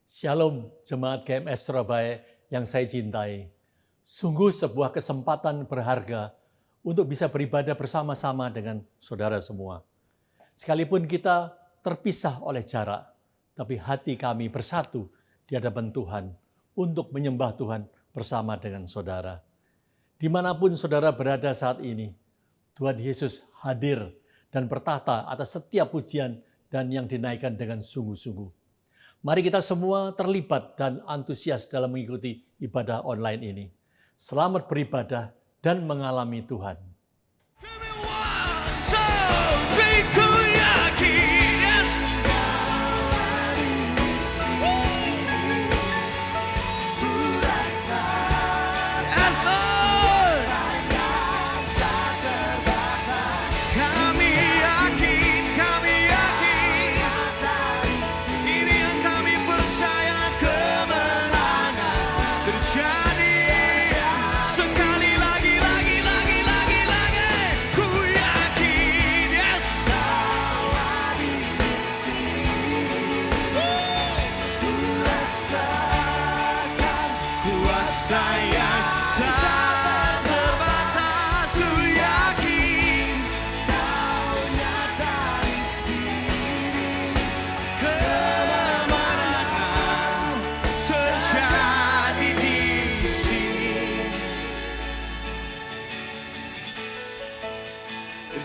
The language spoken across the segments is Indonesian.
Shalom Jemaat GMS Surabaya yang saya cintai. Sungguh sebuah kesempatan berharga untuk bisa beribadah bersama-sama dengan saudara semua. Sekalipun kita terpisah oleh jarak, tapi hati kami bersatu di hadapan Tuhan untuk menyembah Tuhan bersama dengan saudara. Dimanapun saudara berada saat ini, Tuhan Yesus hadir dan bertahta atas setiap pujian dan yang dinaikkan dengan sungguh-sungguh. Mari kita semua terlibat dan antusias dalam mengikuti ibadah online ini. Selamat beribadah dan mengalami Tuhan.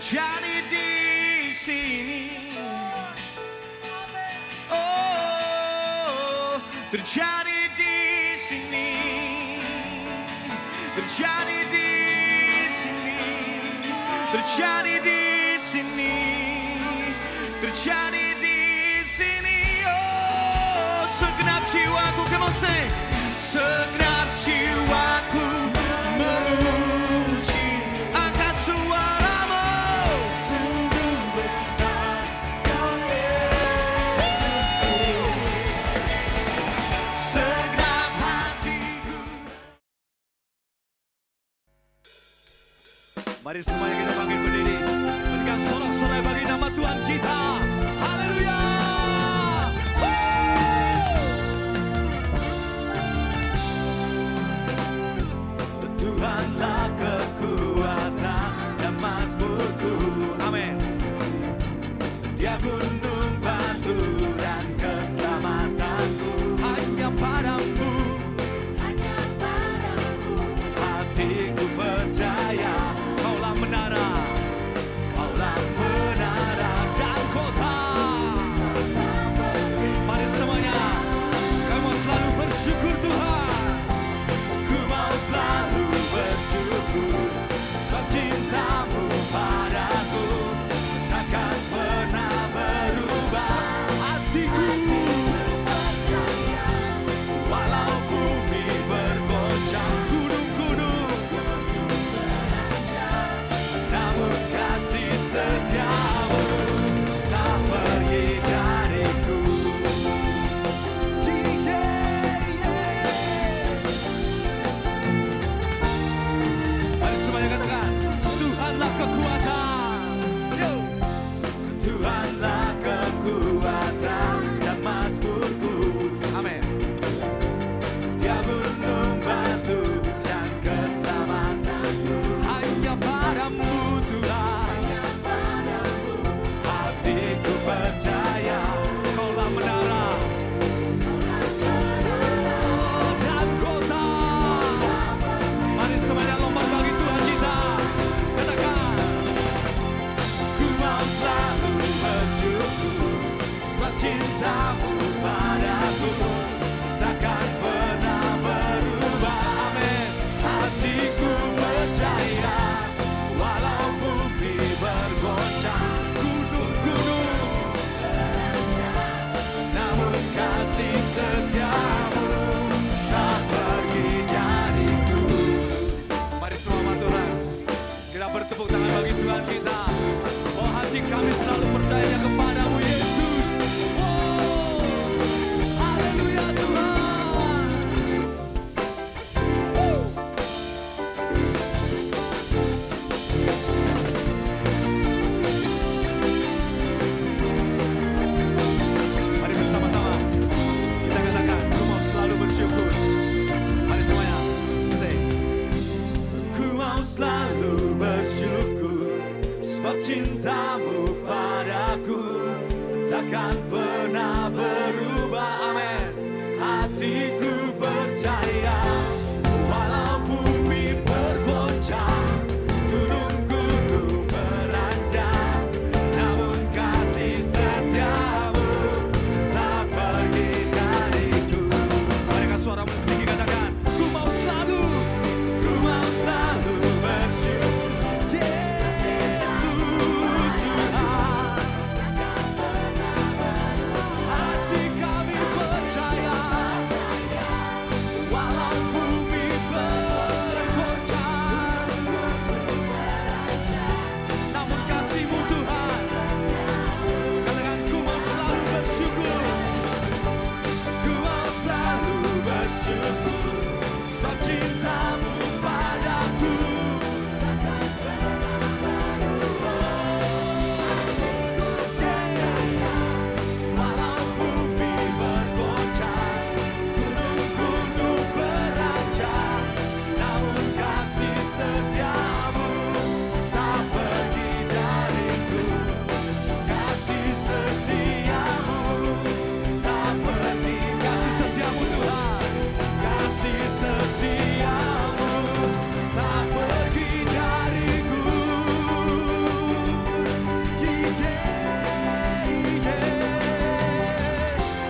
Terjadi di sini, oh, terjadi di sini, terjadi di sini, terjadi di sini, terjadi di sini, oh, segenap jiwaku, come on say, segenap jiwaku memuji, angkat suara. Mari semuanya kita bangkit berdiri, berikan sorak-sorai bagi nama Tuhan kita. Haleluya! Tuhanlah kekuatan dan mazmurku. Amin. Dia gunung batu dan keselamatanku. Hanya padamu, hatiku percaya. Menara, kaulah menara dan kota. Mari semuanya, kau mau selalu bersyukur Tuhan. Ku mau selalu bersyukur, sebab cintamu padaku takkan pernah berubah. Hatiku walau bumi bergoncang, gunung-gunung, namun kasih setiamu tak pergi dariku. Mari semuanya katakan, Tuhanlah kekuatan. Tuhanlah kekuatan dan mazmurku. Amin. Dia gunung batu dan keselamatanku. Hanya padamu Tuhan, hatiku percaya. Kaulah menara dan kota. Mari semuanya lompat bagi Tuhan kita. Katakan, ku mau selalu bersyukur, sebab cintamu padaku takkan pernah berubah. Amin. Hatiku percaya, walau bumi bergoncang, gunung-gunung namun kasih setiamu tak pergi dariku. Mari semua maturan, kita bertepuk tangan bagi Tuhan kita. Oh, hati kami selalu percaya kepadamu Yesus. Oh, haleluya Tuhan. Mari bersama-sama kita katakan, takkan pernah berubah. Amin. Hatiku percaya, walau bumi bergoncang, gunung-gunung beranjak, namun kasih setiamu tak pergi dariku. Marikan suaramu tinggi katakan, ku mau selalu bersyukur. Yesus Tuhan, hati kami percaya, walau bumi bergoncang, namun kasih-Mu Tuhan. Katakan, ku mau selalu bersyukur. Ku mau selalu bersyukur, sebab cinta-Mu padaku. Walau bumi bergoncang, gunung-gunung beranjak, namun kasih setiamu tak pergi dariku. Kasih setiamu tak pergi. Kasih setiamu Tuhan, kasih setiamu tak pergi dariku.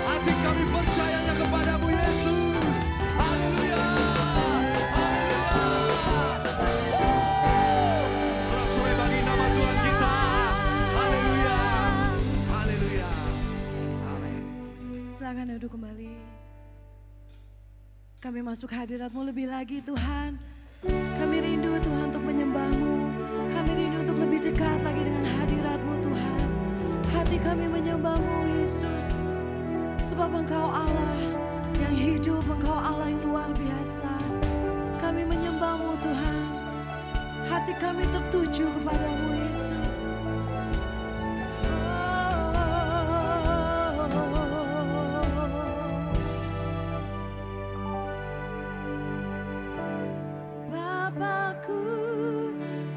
Hati kami percayanya kepadamu Yesus. Haleluya, haleluya. Sorak-sorai bagi nama Tuhan kita. Haleluya, haleluya. Amin. Silakan duduk kembali. Kami masuk hadirat-Mu lebih lagi Tuhan. Kami rindu Tuhan untuk menyembah-Mu. Kami rindu untuk lebih dekat lagi dengan hadirat-Mu Tuhan. Hati kami menyembah-Mu Yesus. Sebab Engkau Allah yang hidup, Engkau Allah yang luar biasa. Kami menyembah-Mu Tuhan. Hati kami tertuju kepadamu Yesus. Bapakku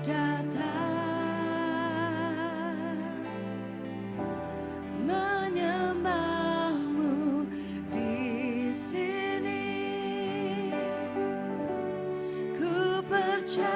datang menyembah-Mu di sini. Ku percayakan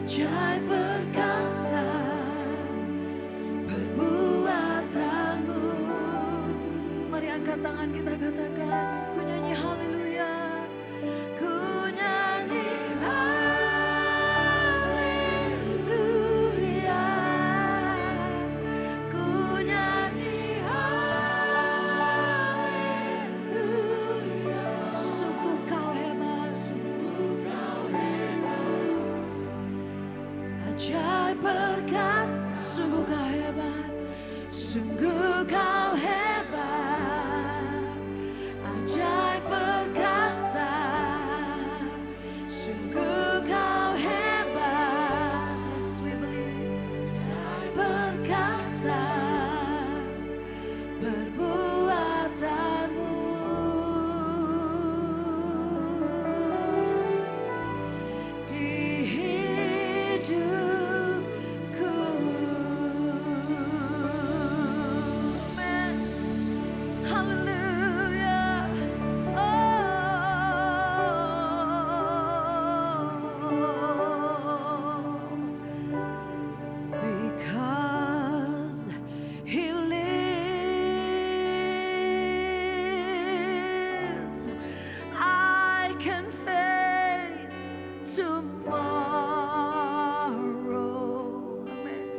ajaib perkasa perbuatanmu. Mari angkat tangan kita katakan, ku nyanyi haleluya, ku nyanyi haleluya, ku nyanyi haleluya. Sungguh kau hebat, ajaib perkasa, sungguh kau hebat, sungguh kau hebat, ajaib perkasa, sungguh kau hebat. Yes, we believe. Ajaib perkasa perbuatanmu. Di hidupku. Amen. Hallelujah. Because He lives, I can face tomorrow. Amen.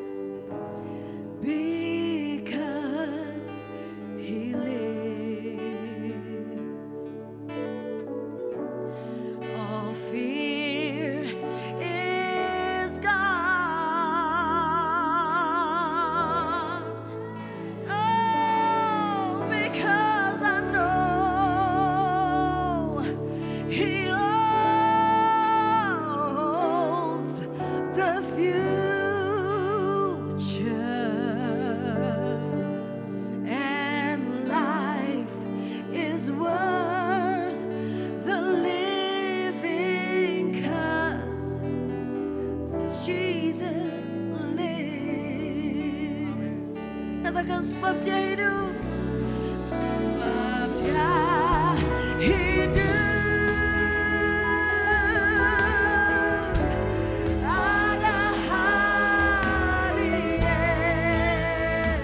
Because He lives, all fear is gone. Oh, because I know He holds the future, and life is worth the living 'cause Jesus lives. Katakan sebab Dia hidup, sebab Dia hidup. Ada hari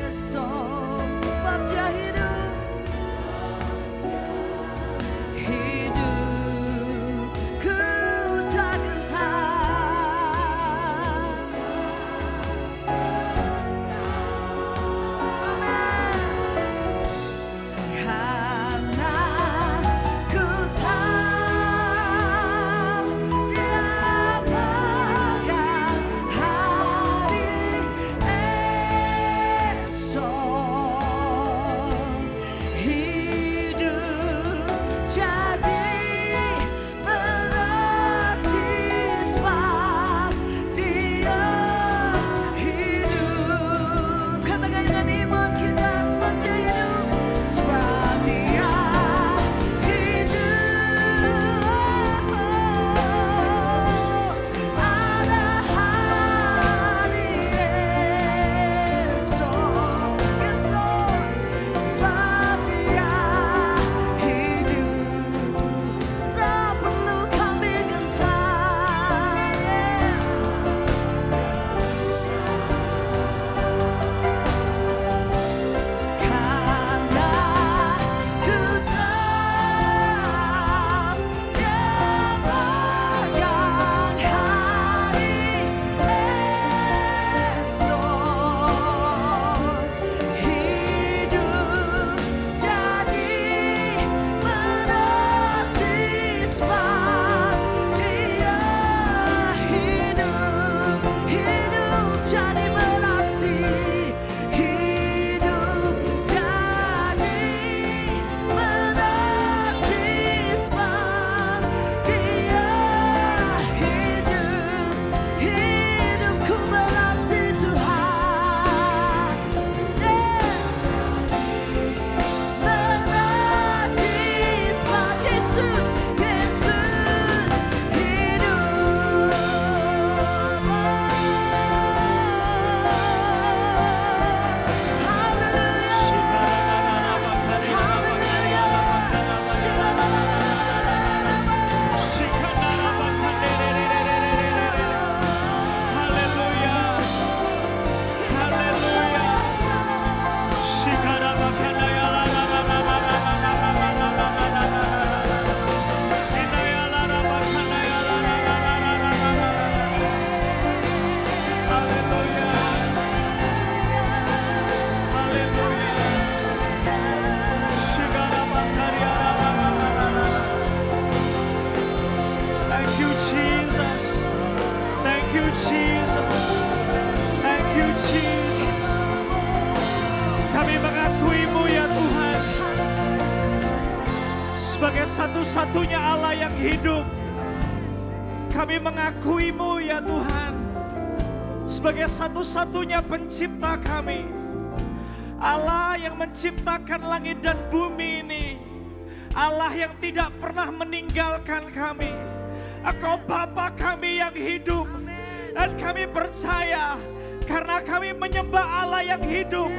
esok, sebab Dia hidup. Hidupku tak gentar. Amen. you Jesus. Thank you Jesus. Kami mengakui-Mu ya Tuhan sebagai satu-satunya Allah yang hidup. Kami mengakui-Mu ya Tuhan sebagai satu-satunya pencipta kami. Allah yang menciptakan langit dan bumi ini. Allah yang tidak pernah meninggalkan kami. Engkau Bapa kami yang hidup. Dan kami percaya karena kami menyembah Allah yang hidup.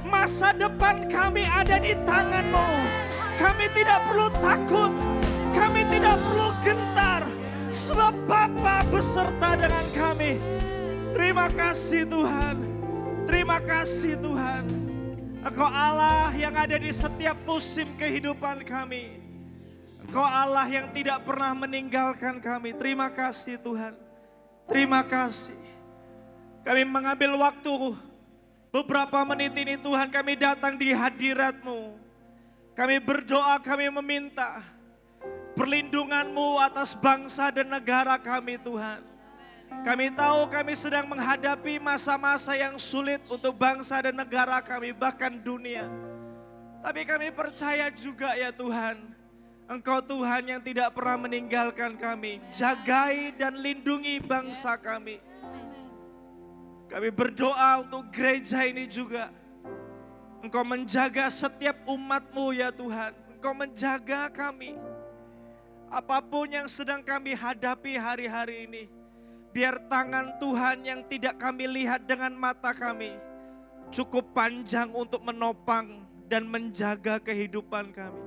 Masa depan kami ada di tangan-Mu. Kami tidak perlu takut. Kami tidak perlu gentar. Sebab Bapa beserta dengan kami. Terima kasih Tuhan. Terima kasih Tuhan. Engkau Allah yang ada di setiap musim kehidupan kami. Engkau Allah yang tidak pernah meninggalkan kami. Terima kasih Tuhan. Terima kasih. Kami mengambil waktu beberapa menit ini Tuhan, kami datang di hadirat-Mu. Kami berdoa, kami meminta perlindungan-Mu atas bangsa dan negara kami Tuhan. Kami tahu kami sedang menghadapi masa-masa yang sulit untuk bangsa dan negara kami, bahkan dunia. Tapi kami percaya juga ya Tuhan, Engkau Tuhan yang tidak pernah meninggalkan kami. Jagai dan lindungi bangsa kami. Kami berdoa untuk gereja ini juga. Engkau menjaga setiap umat-Mu ya Tuhan. Engkau menjaga kami. Apapun yang sedang kami hadapi hari-hari ini. Biar tangan Tuhan yang tidak kami lihat dengan mata kami cukup panjang untuk menopang dan menjaga kehidupan kami.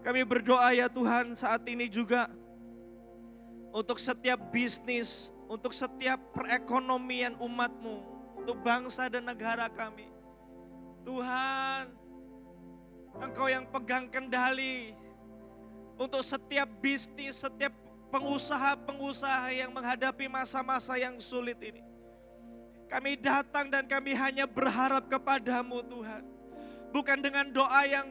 Kami berdoa ya Tuhan saat ini juga untuk setiap bisnis, untuk setiap perekonomian umat-Mu, untuk bangsa dan negara kami. Tuhan, Engkau yang pegang kendali untuk setiap bisnis, setiap pengusaha-pengusaha yang menghadapi masa-masa yang sulit ini. Kami datang dan kami hanya berharap kepada-Mu Tuhan. Bukan dengan doa yang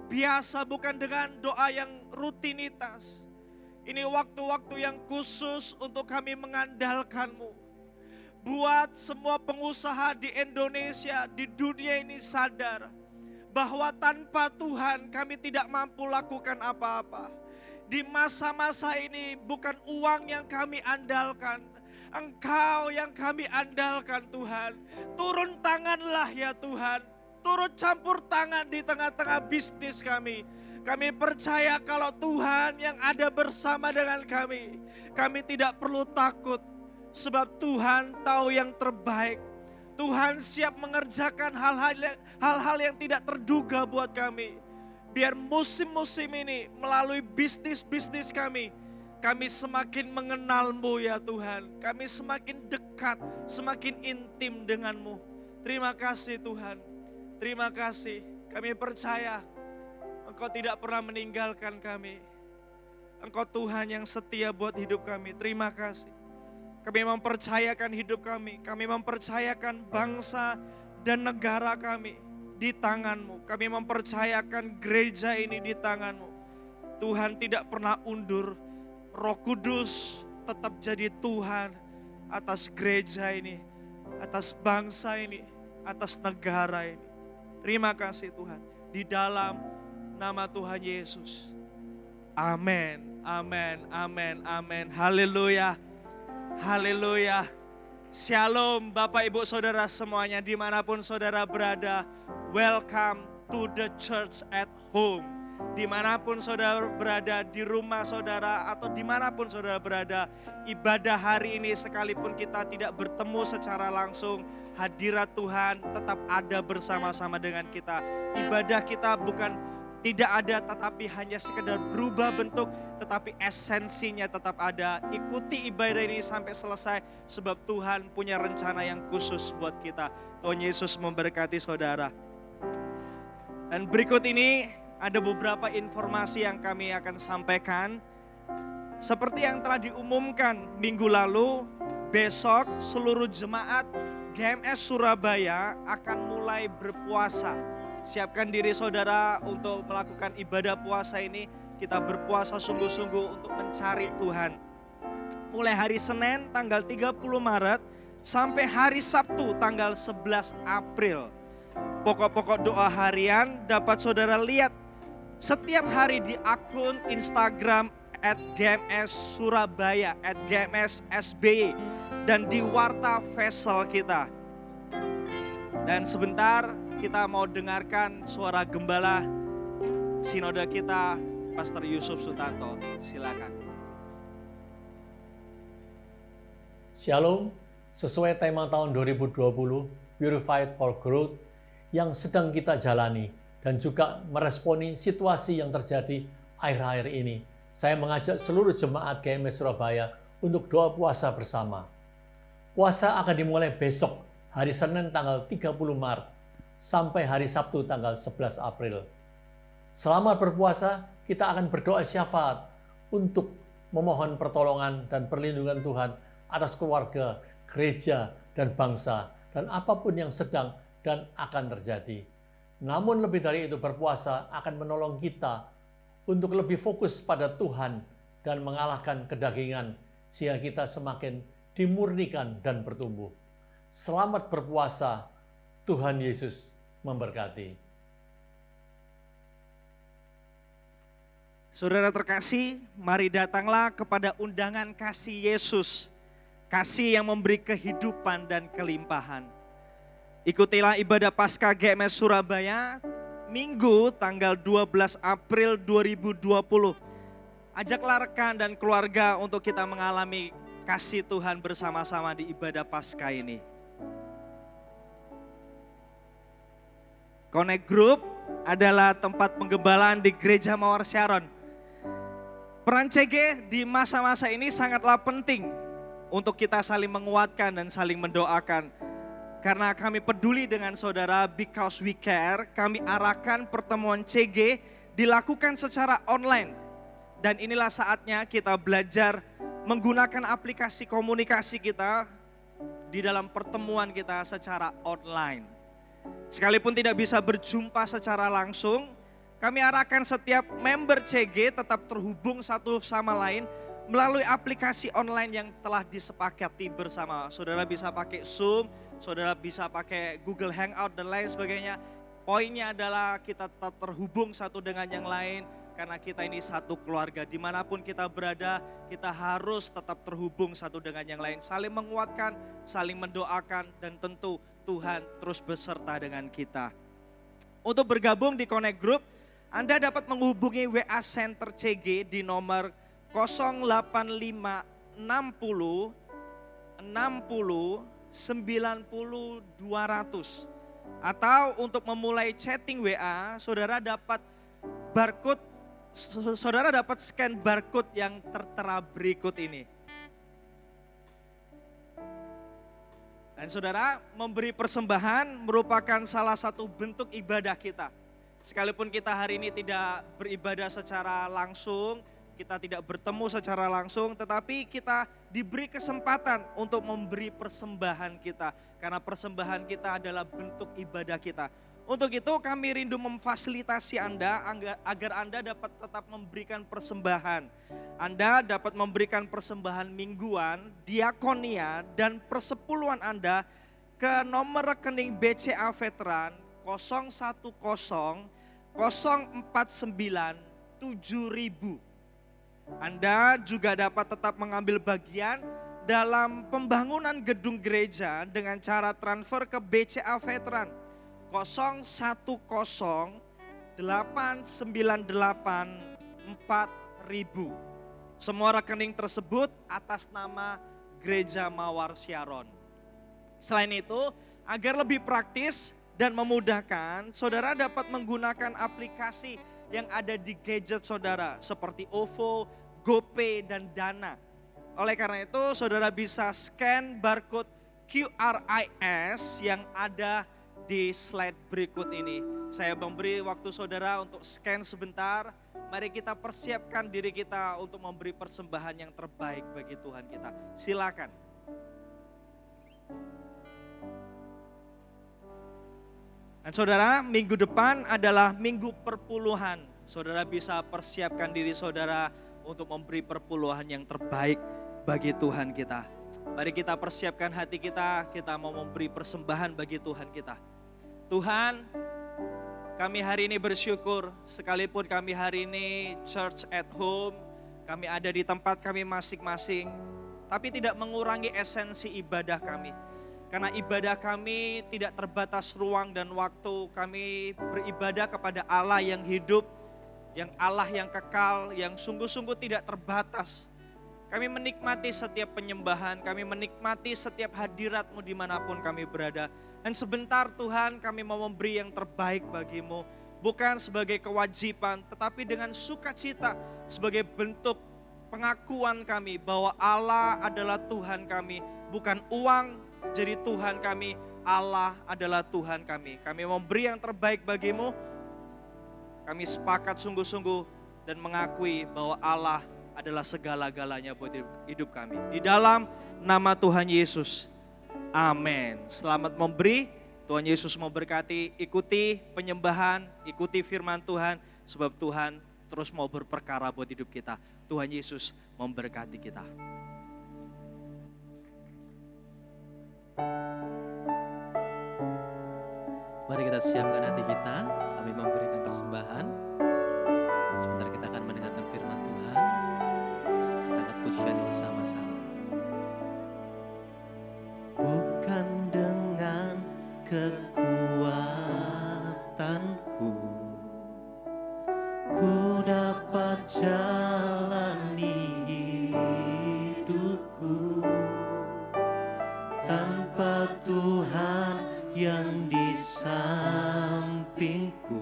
biasa, bukan dengan doa yang rutinitas. Ini waktu-waktu yang khusus untuk kami mengandalkan-Mu. Buat semua pengusaha di Indonesia, di dunia ini sadar bahwa tanpa Tuhan kami tidak mampu lakukan apa-apa. Di masa-masa ini bukan uang yang kami andalkan, Engkau yang kami andalkan Tuhan. Turun tanganlah ya Tuhan, turut campur tangan di tengah-tengah bisnis kami. Kami percaya kalau Tuhan yang ada bersama dengan kami, kami tidak perlu takut sebab Tuhan tahu yang terbaik. Tuhan siap mengerjakan hal-hal yang tidak terduga buat kami. Biar musim-musim ini melalui bisnis-bisnis kami semakin mengenal-Mu ya Tuhan. Kami semakin dekat, semakin intim dengan-Mu. Terima kasih Tuhan. Terima kasih. Kami percaya Engkau tidak pernah meninggalkan kami. Engkau Tuhan yang setia buat hidup kami. Terima kasih. Kami mempercayakan hidup kami mempercayakan bangsa dan negara kami di tangan-Mu. Kami mempercayakan gereja ini di tangan-Mu. Tuhan tidak pernah undur, Roh Kudus tetap jadi Tuhan atas gereja ini, atas bangsa ini, atas negara ini. Terima kasih Tuhan, di dalam nama Tuhan Yesus. Amin, amin, amin, amin. Haleluya. Haleluya. Shalom Bapak Ibu Saudara semuanya dimanapun saudara berada. Welcome to the church at home. Dimanapun saudara berada, di rumah saudara atau dimanapun saudara berada. Ibadah hari ini sekalipun kita tidak bertemu secara langsung, hadirat Tuhan tetap ada bersama-sama dengan kita. Ibadah kita bukan tidak ada tetapi hanya sekedar berubah bentuk, tetapi esensinya tetap ada. Ikuti ibadah ini sampai selesai sebab Tuhan punya rencana yang khusus buat kita. Tuhan Yesus memberkati saudara. Dan berikut ini ada beberapa informasi yang kami akan sampaikan. Seperti yang telah diumumkan minggu lalu, besok seluruh jemaat GMS Surabaya akan mulai berpuasa. Siapkan diri saudara untuk melakukan ibadah puasa ini kita berpuasa sungguh-sungguh untuk mencari Tuhan. Mulai hari Senin tanggal 30 Maret sampai hari Sabtu tanggal 11 April. Pokok-pokok doa harian dapat saudara lihat setiap hari di akun Instagram @GMS_Surabaya, @GMS_SBY, dan di Warta Vessel kita. Dan sebentar kita mau dengarkan suara gembala sinode kita, Pastor Yusuf Sutanto. Silakan. Shalom, sesuai tema tahun 2020, Purified for Growth, yang sedang kita jalani dan juga meresponi situasi yang terjadi akhir-akhir ini. Saya mengajak seluruh jemaat GMS Surabaya untuk doa puasa bersama. Puasa akan dimulai besok, hari Senin tanggal 30 Maret, sampai hari Sabtu tanggal 11 April. Selama berpuasa, kita akan berdoa syafaat untuk memohon pertolongan dan perlindungan Tuhan atas keluarga, gereja, dan bangsa, dan apapun yang sedang dan akan terjadi. Namun lebih dari itu, berpuasa akan menolong kita untuk lebih fokus pada Tuhan dan mengalahkan kedagingan, sehingga kita semakin dimurnikan dan bertumbuh. Selamat berpuasa, Tuhan Yesus memberkati. Saudara terkasih, mari datanglah kepada undangan kasih Yesus, kasih yang memberi kehidupan dan kelimpahan. Ikutilah ibadah Paskah GMS Surabaya, Minggu tanggal 12 April 2020. Ajaklah rekan dan keluarga untuk kita mengalami kasih Tuhan bersama-sama di ibadah Paskah ini. Connect Group adalah tempat penggembalaan di Gereja Mawar Sharon. Peran CG di masa-masa ini sangatlah penting untuk kita saling menguatkan dan saling mendoakan. Karena kami peduli dengan saudara, because we care, kami arahkan pertemuan CG dilakukan secara online. Dan inilah saatnya kita belajar menggunakan aplikasi komunikasi kita di dalam pertemuan kita secara online. Sekalipun tidak bisa berjumpa secara langsung, kami arahkan setiap member CG tetap terhubung satu sama lain melalui aplikasi online yang telah disepakati bersama. Saudara bisa pakai Zoom, saudara bisa pakai Google Hangout dan lain sebagainya. Poinnya adalah kita tetap terhubung satu dengan yang lain karena kita ini satu keluarga. Dimanapun kita berada, kita harus tetap terhubung satu dengan yang lain. Saling menguatkan, saling mendoakan, dan tentu Tuhan terus beserta dengan kita. Untuk bergabung di Connect Group, Anda dapat menghubungi WA Center CG di nomor 085 60 60 90 200. Atau untuk memulai chatting WA, saudara dapat scan barcode yang tertera berikut ini. Dan saudara, memberi persembahan merupakan salah satu bentuk ibadah kita. Sekalipun kita hari ini tidak beribadah secara langsung, kita tidak bertemu secara langsung, tetapi kita diberi kesempatan untuk memberi persembahan kita. Karena persembahan kita adalah bentuk ibadah kita. Untuk itu kami rindu memfasilitasi Anda agar Anda dapat tetap memberikan persembahan. Anda dapat memberikan persembahan mingguan, diakonia, dan persepuluhan Anda ke nomor rekening BCA Veteran 010 049 7000. Anda juga dapat tetap mengambil bagian dalam pembangunan gedung gereja dengan cara transfer ke BCA Veteran 010 898 4000. Semua rekening tersebut atas nama Gereja Mawar Sharon. Selain itu, agar lebih praktis dan memudahkan, saudara dapat menggunakan aplikasi yang ada di gadget saudara seperti OVO, GoPay, dan Dana. Oleh karena itu, saudara bisa scan barcode QRIS yang ada di slide berikut ini. Saya memberi waktu saudara untuk scan sebentar. Mari kita persiapkan diri kita untuk memberi persembahan yang terbaik bagi Tuhan kita. Silakan. Dan saudara, minggu depan adalah minggu perpuluhan. saudara bisa persiapkan diri saudara untuk memberi perpuluhan yang terbaik bagi Tuhan kita. Mari kita persiapkan hati kita mau memberi persembahan bagi Tuhan kita. Tuhan, kami hari ini bersyukur, sekalipun kami hari ini church at home, kami ada di tempat kami masing-masing, tapi tidak mengurangi esensi ibadah kami. Karena ibadah kami tidak terbatas ruang dan waktu, kami beribadah kepada Allah yang hidup, yang Allah yang kekal, yang sungguh-sungguh tidak terbatas. Kami menikmati setiap penyembahan, kami menikmati setiap hadirat-Mu dimanapun kami berada. Dan sebentar Tuhan kami mau memberi yang terbaik bagi-Mu. Bukan sebagai kewajiban, tetapi dengan sukacita sebagai bentuk pengakuan kami bahwa Allah adalah Tuhan kami. Bukan uang jadi Tuhan kami, Allah adalah Tuhan kami. Kami memberi yang terbaik bagi-Mu. Kami sepakat sungguh-sungguh dan mengakui bahwa Allah adalah segala-galanya buat hidup kami. Di dalam nama Tuhan Yesus, amin. Selamat memberi, Tuhan Yesus memberkati. Ikuti penyembahan, ikuti firman Tuhan, sebab Tuhan terus mau berperkara buat hidup kita. Tuhan Yesus memberkati kita. Mari kita siapkan hati kita sambil memberikan persembahan. Sebentar kita akan mendengarkan firman Tuhan. Kita akan pujian bersama-sama. Bukan dengan kekuatanku ku dapat jalani hidupku, tanpa Tuhan yang di sampingku,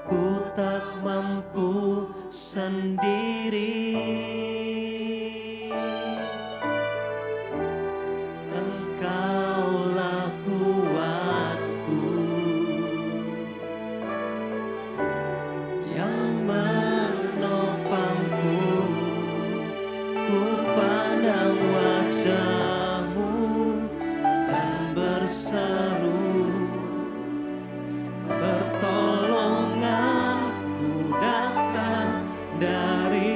ku tak mampu sendiri. Engkaulah kuatku yang menopangku, ku pandang wajah-Mu dan berseru, pertolonganku datang dari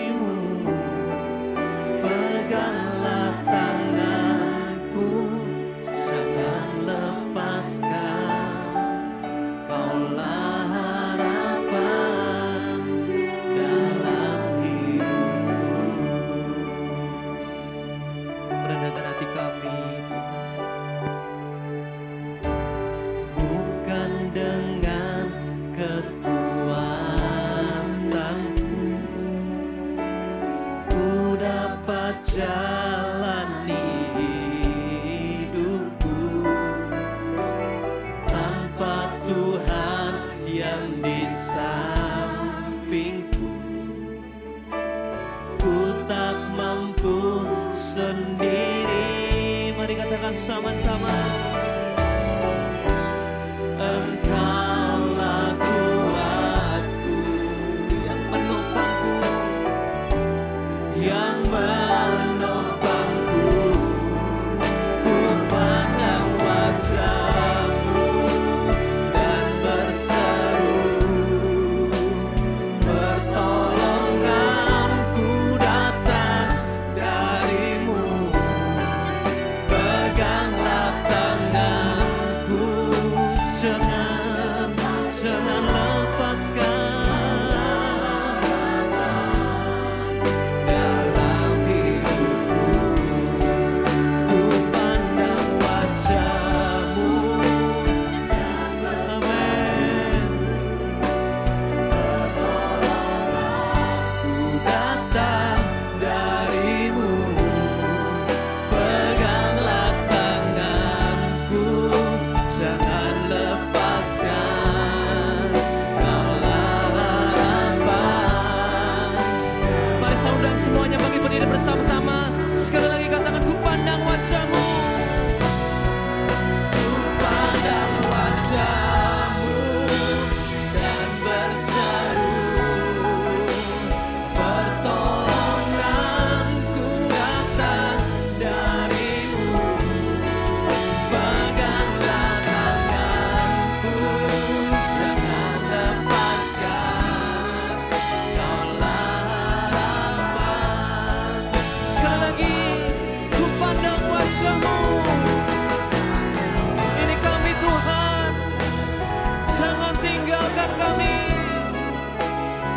Jangan tinggalkan kami.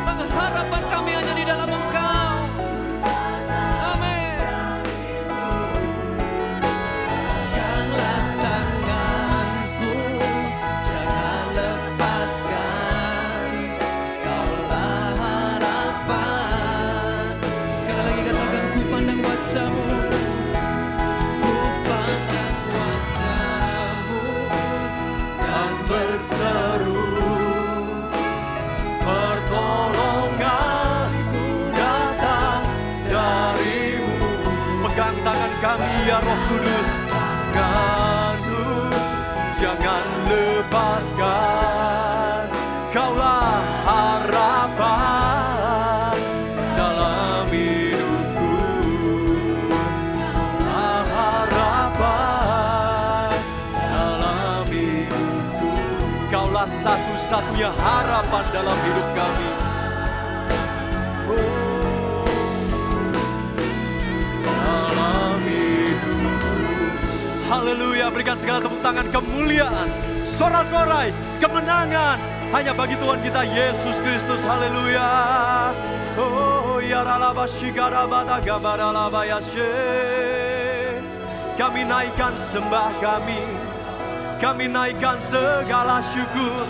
Pengharapan kami hanya di dalam Engkau. Amin. Peganglah tanganku, jangan lepaskan. Kaulah harapan. Sekali lagi katakan, ku pandang wajah-Mu. Ku pandang wajah-Mu dan berseru, pertolonganku datang dari-Mu. Pegang tangan kami ya Roh Kudus, tanganku jangan lepaskan. Kaulah harapan dalam hidupku. Kaulah harapan dalam hidupku. Kaulah satu-satunya harapan dalam hidup kami. Dalam hidupku. Haleluya, berikan segala tepuk tangan kemuliaan, sorak-sorai, kemenangan hanya bagi Tuhan kita Yesus Kristus. Haleluya. Oh ya ralaba shigarabata gabaralaba yashe. Kami naikkan sembah kami. Kami naikkan segala syukur.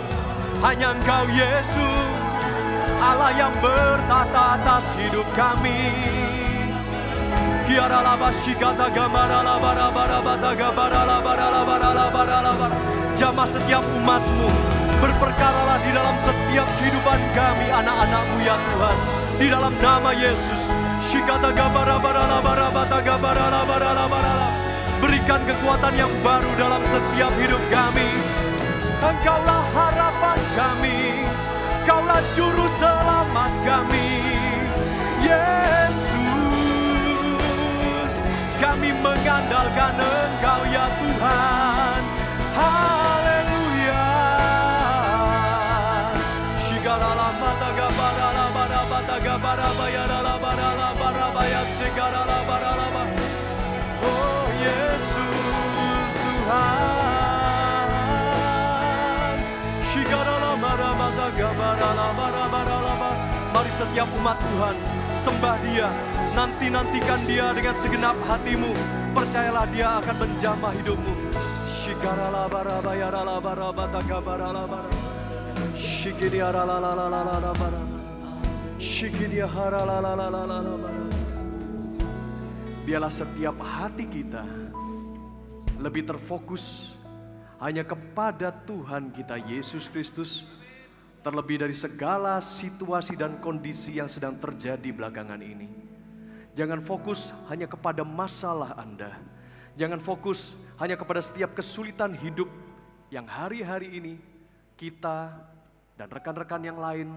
Hanya Engkau Yesus, Allah yang bertata atas hidup kami. Jamah setiap umat-Mu, berperkaralah di dalam setiap kehidupan kami, anak-anak-Mu ya Tuhan. Di dalam nama Yesus. Berikan kekuatan yang baru dalam setiap hidup kami. Engkaulah harapan kami, Engkaulah juru selamat kami, Yesus. Kami mengandalkan Engkau ya Tuhan. Haleluya. Shigarala mata gabarala barabata gabarabaya barala barabaya shigarala barala. Oh Yesus Tuhan. Shigarala marabata gabarala barabara. Mari setiap umat Tuhan sembah Dia, nantikan Dia dengan segenap hatimu. Percayalah Dia akan menjamah hidupmu. Shigarala barabaya barabata gabarala bara. Shigidia ralalalala bara. Shigidia haralalalala bara. Biarlah setiap hati kita lebih terfokus hanya kepada Tuhan kita Yesus Kristus, terlebih dari segala situasi dan kondisi yang sedang terjadi belakangan ini. Jangan fokus hanya kepada masalah Anda. Jangan fokus hanya kepada setiap kesulitan hidup yang hari-hari ini kita dan rekan-rekan yang lain,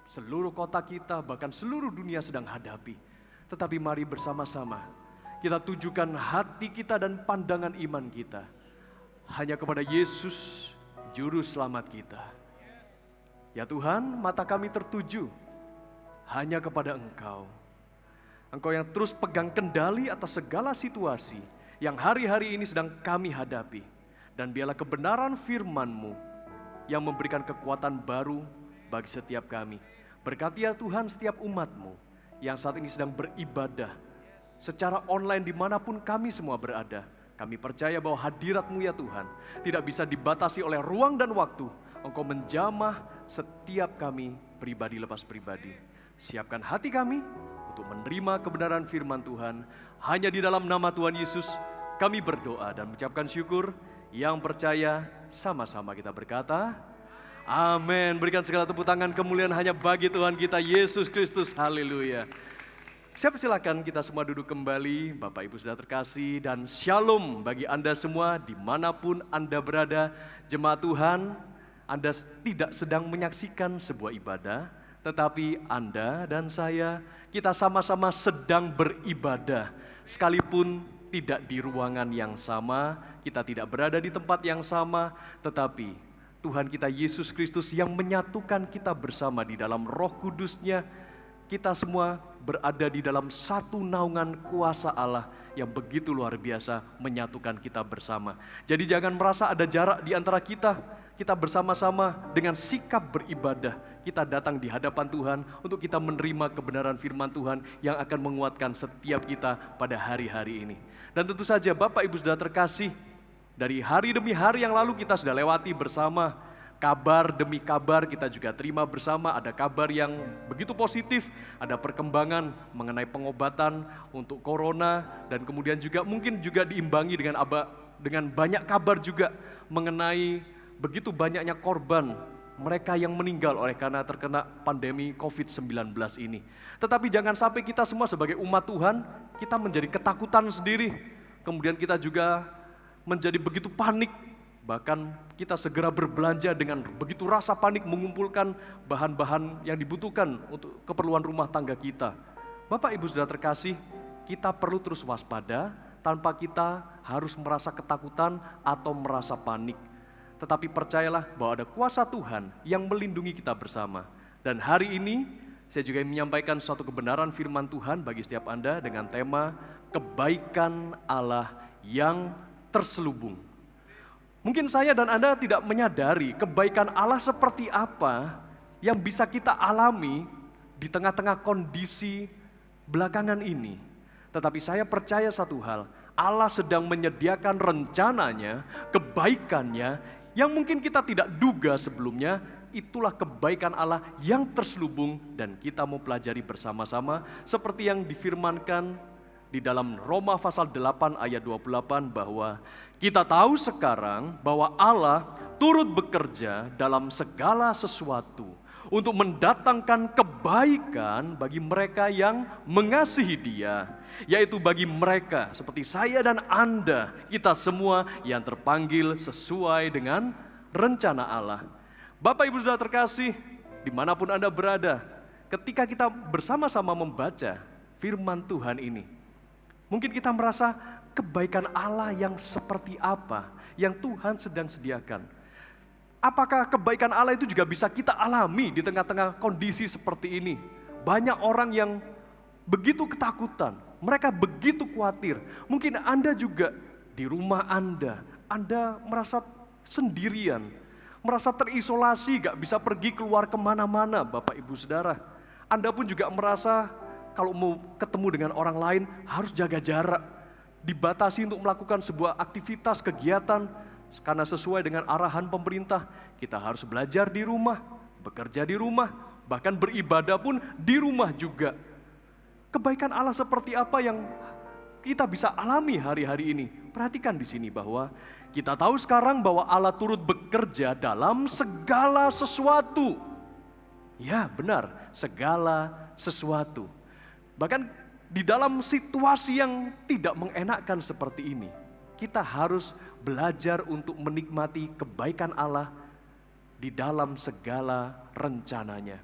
seluruh kota kita, bahkan seluruh dunia sedang hadapi. Tetapi mari bersama-sama kita tujukan hati kita dan pandangan iman kita hanya kepada Yesus, Juru Selamat kita. Ya Tuhan, mata kami tertuju hanya kepada Engkau. Engkau yang terus pegang kendali atas segala situasi yang hari-hari ini sedang kami hadapi. Dan biarlah kebenaran firman-Mu yang memberikan kekuatan baru bagi setiap kami. Berkati ya Tuhan setiap umat-Mu yang saat ini sedang beribadah secara online dimanapun kami semua berada. Kami percaya bahwa hadirat-Mu ya Tuhan tidak bisa dibatasi oleh ruang dan waktu. Engkau menjamah setiap kami pribadi lepas pribadi. Siapkan hati kami untuk menerima kebenaran firman Tuhan. Hanya di dalam nama Tuhan Yesus kami berdoa dan mengucapkan syukur. Yang percaya sama-sama kita berkata, amin. Berikan segala tepuk tangan kemuliaan hanya bagi Tuhan kita Yesus Kristus. Haleluya. Saya persilakan kita semua duduk kembali, Bapak Ibu sudah terkasih, dan shalom bagi Anda semua dimanapun Anda berada. Jemaat Tuhan, Anda tidak sedang menyaksikan sebuah ibadah, tetapi Anda dan saya, kita sama-sama sedang beribadah. Sekalipun tidak di ruangan yang sama, kita tidak berada di tempat yang sama, tetapi Tuhan kita Yesus Kristus yang menyatukan kita bersama di dalam Roh Kudus-Nya. Kita semua berada di dalam satu naungan kuasa Allah yang begitu luar biasa menyatukan kita bersama. Jadi jangan merasa ada jarak di antara kita. kita bersama-sama dengan sikap beribadah, kita datang di hadapan Tuhan untuk kita menerima kebenaran firman Tuhan yang akan menguatkan setiap kita pada hari-hari ini. Dan tentu saja Bapak Ibu Saudara terkasih, dari hari demi hari yang lalu kita sudah lewati bersama, kabar demi kabar kita juga terima bersama, ada kabar yang begitu positif, ada perkembangan mengenai pengobatan untuk corona, dan kemudian juga mungkin juga diimbangi dengan banyak kabar juga mengenai begitu banyaknya korban mereka yang meninggal oleh karena terkena pandemi COVID-19 ini. Tetapi jangan sampai kita semua sebagai umat Tuhan, kita menjadi ketakutan sendiri, kemudian kita juga menjadi begitu panik. Bahkan kita segera berbelanja dengan begitu rasa panik mengumpulkan bahan-bahan yang dibutuhkan untuk keperluan rumah tangga kita. Bapak Ibu Saudara terkasih, kita perlu terus waspada tanpa kita harus merasa ketakutan atau merasa panik. Tetapi percayalah bahwa ada kuasa Tuhan yang melindungi kita bersama. Dan hari ini saya juga menyampaikan suatu kebenaran firman Tuhan bagi setiap Anda dengan tema kebaikan Allah yang terselubung. Mungkin saya dan Anda tidak menyadari kebaikan Allah seperti apa yang bisa kita alami di tengah-tengah kondisi belakangan ini. Tetapi saya percaya satu hal, Allah sedang menyediakan rencananya, kebaikannya yang mungkin kita tidak duga sebelumnya. Itulah kebaikan Allah yang terselubung dan kita mau pelajari bersama-sama seperti yang difirmankan di dalam Roma pasal 8 ayat 28 bahwa kita tahu sekarang bahwa Allah turut bekerja dalam segala sesuatu untuk mendatangkan kebaikan bagi mereka yang mengasihi Dia, yaitu bagi mereka seperti saya dan Anda, kita semua yang terpanggil sesuai dengan rencana Allah. Bapak Ibu Saudara terkasih, dimanapun Anda berada, ketika kita bersama-sama membaca firman Tuhan ini, mungkin kita merasa kebaikan Allah yang seperti apa yang Tuhan sedang sediakan. Apakah kebaikan Allah itu juga bisa kita alami di tengah-tengah kondisi seperti ini? Banyak orang yang begitu ketakutan, mereka begitu khawatir. Mungkin Anda juga di rumah Anda merasa sendirian, merasa terisolasi, gak bisa pergi keluar kemana-mana Bapak Ibu Saudara. Anda pun juga merasa kalau mau ketemu dengan orang lain harus jaga jarak, dibatasi untuk melakukan sebuah aktivitas, kegiatan, karena sesuai dengan arahan pemerintah, kita harus belajar di rumah, bekerja di rumah, bahkan beribadah pun di rumah juga. Kebaikan Allah seperti apa yang kita bisa alami hari-hari ini? Perhatikan di sini bahwa kita tahu sekarang bahwa Allah turut bekerja dalam segala sesuatu. Ya benar, segala sesuatu. Bahkan di dalam situasi yang tidak mengenakan seperti ini, kita harus belajar untuk menikmati kebaikan Allah di dalam segala rencananya.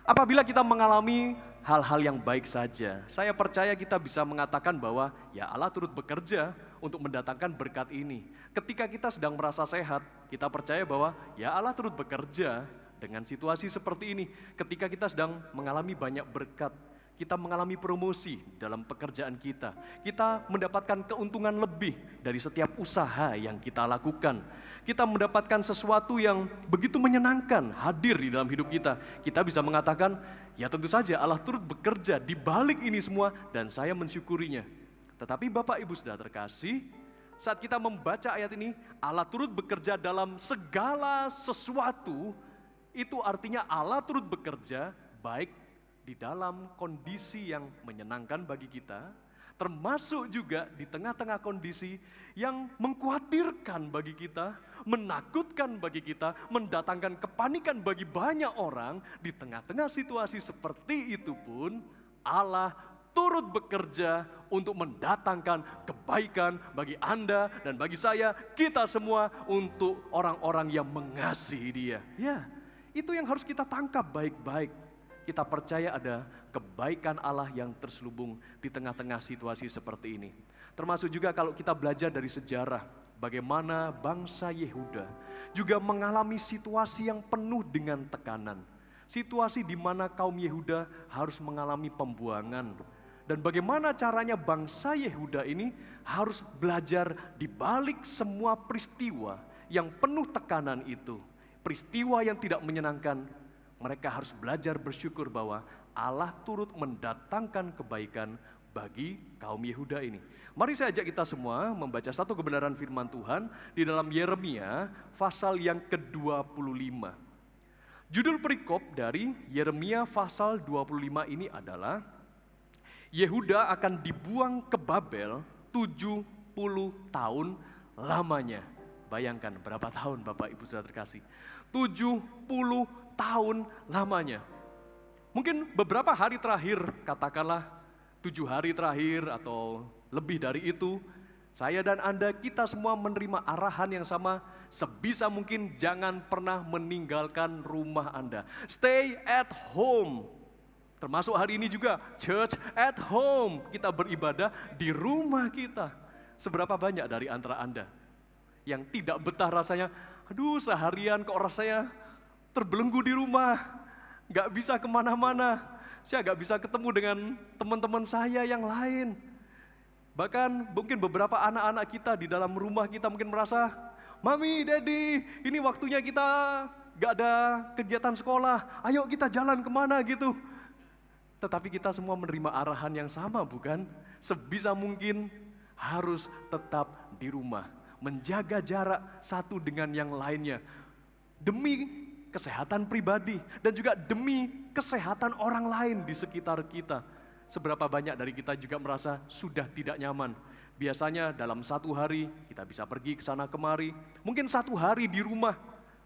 Apabila kita mengalami hal-hal yang baik saja, saya percaya kita bisa mengatakan bahwa ya Allah turut bekerja untuk mendatangkan berkat ini. Ketika kita sedang merasa sehat, kita percaya bahwa ya Allah turut bekerja dengan situasi seperti ini. Ketika kita sedang mengalami banyak berkat, kita mengalami promosi dalam pekerjaan kita. Kita mendapatkan keuntungan lebih dari setiap usaha yang kita lakukan. Kita mendapatkan sesuatu yang begitu menyenangkan hadir di dalam hidup kita. Kita bisa mengatakan, ya tentu saja Allah turut bekerja di balik ini semua dan saya mensyukurinya. Tetapi Bapak Ibu Saudara terkasih, saat kita membaca ayat ini, Allah turut bekerja dalam segala sesuatu, itu artinya Allah turut bekerja baik di dalam kondisi yang menyenangkan bagi kita, termasuk juga di tengah-tengah kondisi yang mengkhawatirkan bagi kita, menakutkan bagi kita, mendatangkan kepanikan bagi banyak orang. Di tengah-tengah situasi seperti itu pun Allah turut bekerja untuk mendatangkan kebaikan bagi Anda dan bagi saya, kita semua, untuk orang-orang yang mengasihi Dia. Ya, itu yang harus kita tangkap baik-baik. Kita percaya ada kebaikan Allah yang terselubung di tengah-tengah situasi seperti ini. Termasuk juga kalau kita belajar dari sejarah, bagaimana bangsa Yehuda juga mengalami situasi yang penuh dengan tekanan. Situasi di mana kaum Yehuda harus mengalami pembuangan. Dan bagaimana caranya bangsa Yehuda ini harus belajar di balik semua peristiwa yang penuh tekanan itu, peristiwa yang tidak menyenangkan, mereka harus belajar bersyukur bahwa Allah turut mendatangkan kebaikan bagi kaum Yehuda ini. Mari saya ajak kita semua membaca satu kebenaran firman Tuhan di dalam Yeremia pasal yang ke-25. Judul perikop dari Yeremia pasal 25 ini adalah Yehuda akan dibuang ke Babel 70 tahun lamanya. Bayangkan berapa tahun Bapak Ibu Saudara terkasih. 70 tahun lamanya. Mungkin beberapa hari terakhir, katakanlah 7 hari terakhir atau lebih dari itu, saya dan Anda, kita semua menerima arahan yang sama, sebisa mungkin jangan pernah meninggalkan rumah Anda. Stay at home. Termasuk hari ini juga, church at home. Kita beribadah di rumah kita. Seberapa banyak dari antara Anda yang tidak betah rasanya, aduh seharian kok rasanya terbelenggu di rumah, gak bisa kemana-mana, saya gak bisa ketemu dengan teman-teman saya yang lain. Bahkan mungkin beberapa anak-anak kita di dalam rumah kita mungkin merasa, Mami, Daddy, ini waktunya kita gak ada kegiatan sekolah, ayo kita jalan kemana gitu. Tetapi kita semua menerima arahan yang sama bukan? Sebisa mungkin harus tetap di rumah, menjaga jarak satu dengan yang lainnya. Demi kesehatan pribadi dan juga demi kesehatan orang lain di sekitar kita. Seberapa banyak dari kita juga merasa sudah tidak nyaman. Biasanya dalam satu hari kita bisa pergi ke sana kemari. Mungkin satu hari di rumah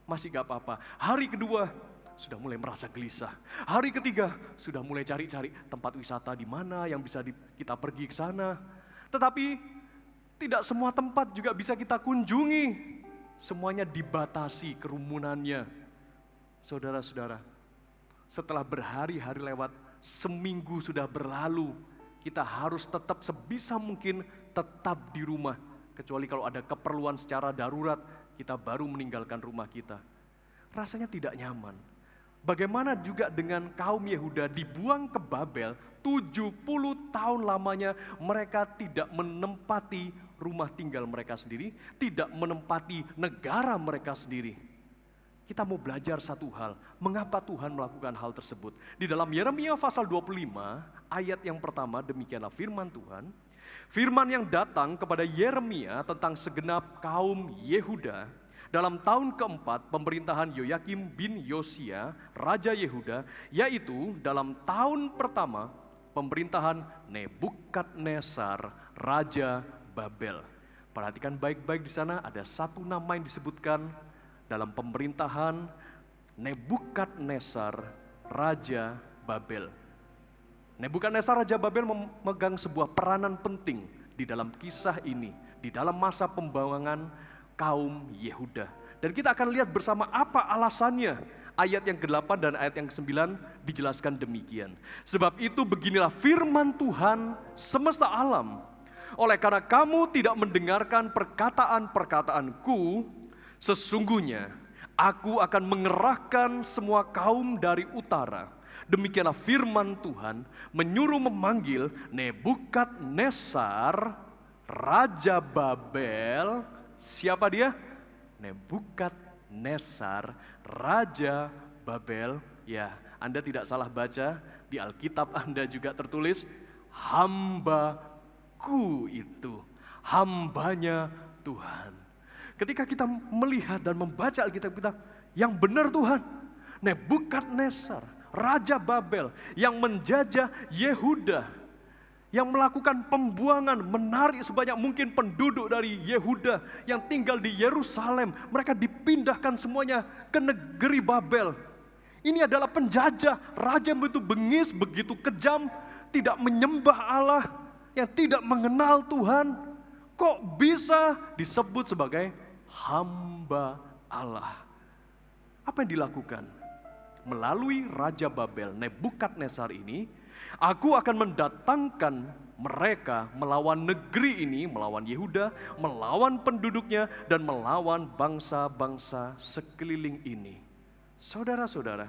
masih gak apa-apa. Hari kedua sudah mulai merasa gelisah. Hari ketiga sudah mulai cari-cari tempat wisata di mana yang bisa kita pergi ke sana. Tetapi tidak semua tempat juga bisa kita kunjungi. Semuanya dibatasi kerumunannya. Saudara-saudara, setelah berhari-hari lewat, seminggu sudah berlalu, kita harus tetap sebisa mungkin tetap di rumah. Kecuali kalau ada keperluan secara darurat, kita baru meninggalkan rumah kita. Rasanya tidak nyaman. Bagaimana juga dengan kaum Yehuda dibuang ke Babel, 70 tahun lamanya mereka tidak menempati rumah tinggal mereka sendiri, tidak menempati negara mereka sendiri. Kita mau belajar satu hal, mengapa Tuhan melakukan hal tersebut. Di dalam Yeremia pasal 25, ayat yang pertama, demikianlah firman Tuhan. Firman yang datang kepada Yeremia tentang segenap kaum Yehuda dalam tahun keempat pemerintahan Yoyakim bin Yosia, Raja Yehuda, yaitu dalam tahun pertama pemerintahan Nebukadnezar, Raja Babel. Perhatikan baik-baik di sana, ada satu nama yang disebutkan dalam pemerintahan Nebukadnezar, Raja Babel. Nebukadnezar, Raja Babel memegang sebuah peranan penting di dalam kisah ini, di dalam masa pembangunan kaum Yehuda. Dan kita akan lihat bersama apa alasannya. Ayat yang ke-8 dan ayat yang ke-9 dijelaskan demikian. Sebab itu beginilah firman Tuhan semesta alam. Oleh karena kamu tidak mendengarkan perkataan-perkataanku, sesungguhnya aku akan mengerahkan semua kaum dari utara. Demikianlah firman Tuhan menyuruh memanggil Nebukadnezar, Raja Babel. Siapa dia? Nebukadnezar, Raja Babel. Ya, Anda tidak salah baca, di Alkitab Anda juga tertulis, hambaku itu, hambanya Tuhan. Ketika kita melihat dan membaca Alkitab kita, yang benar Tuhan, Nebukadnezar, Raja Babel yang menjajah Yehuda, yang melakukan pembuangan, menarik sebanyak mungkin penduduk dari Yehuda yang tinggal di Yerusalem, mereka dipindahkan semuanya ke negeri Babel. Ini adalah penjajah, raja yang begitu bengis, begitu kejam, tidak menyembah Allah, yang tidak mengenal Tuhan. Kok bisa disebut sebagai hamba Allah? Apa yang dilakukan? Melalui Raja Babel, Nebukadnezar ini, aku akan mendatangkan mereka melawan negeri ini, melawan Yehuda, melawan penduduknya, dan melawan bangsa-bangsa sekeliling ini. Saudara-saudara,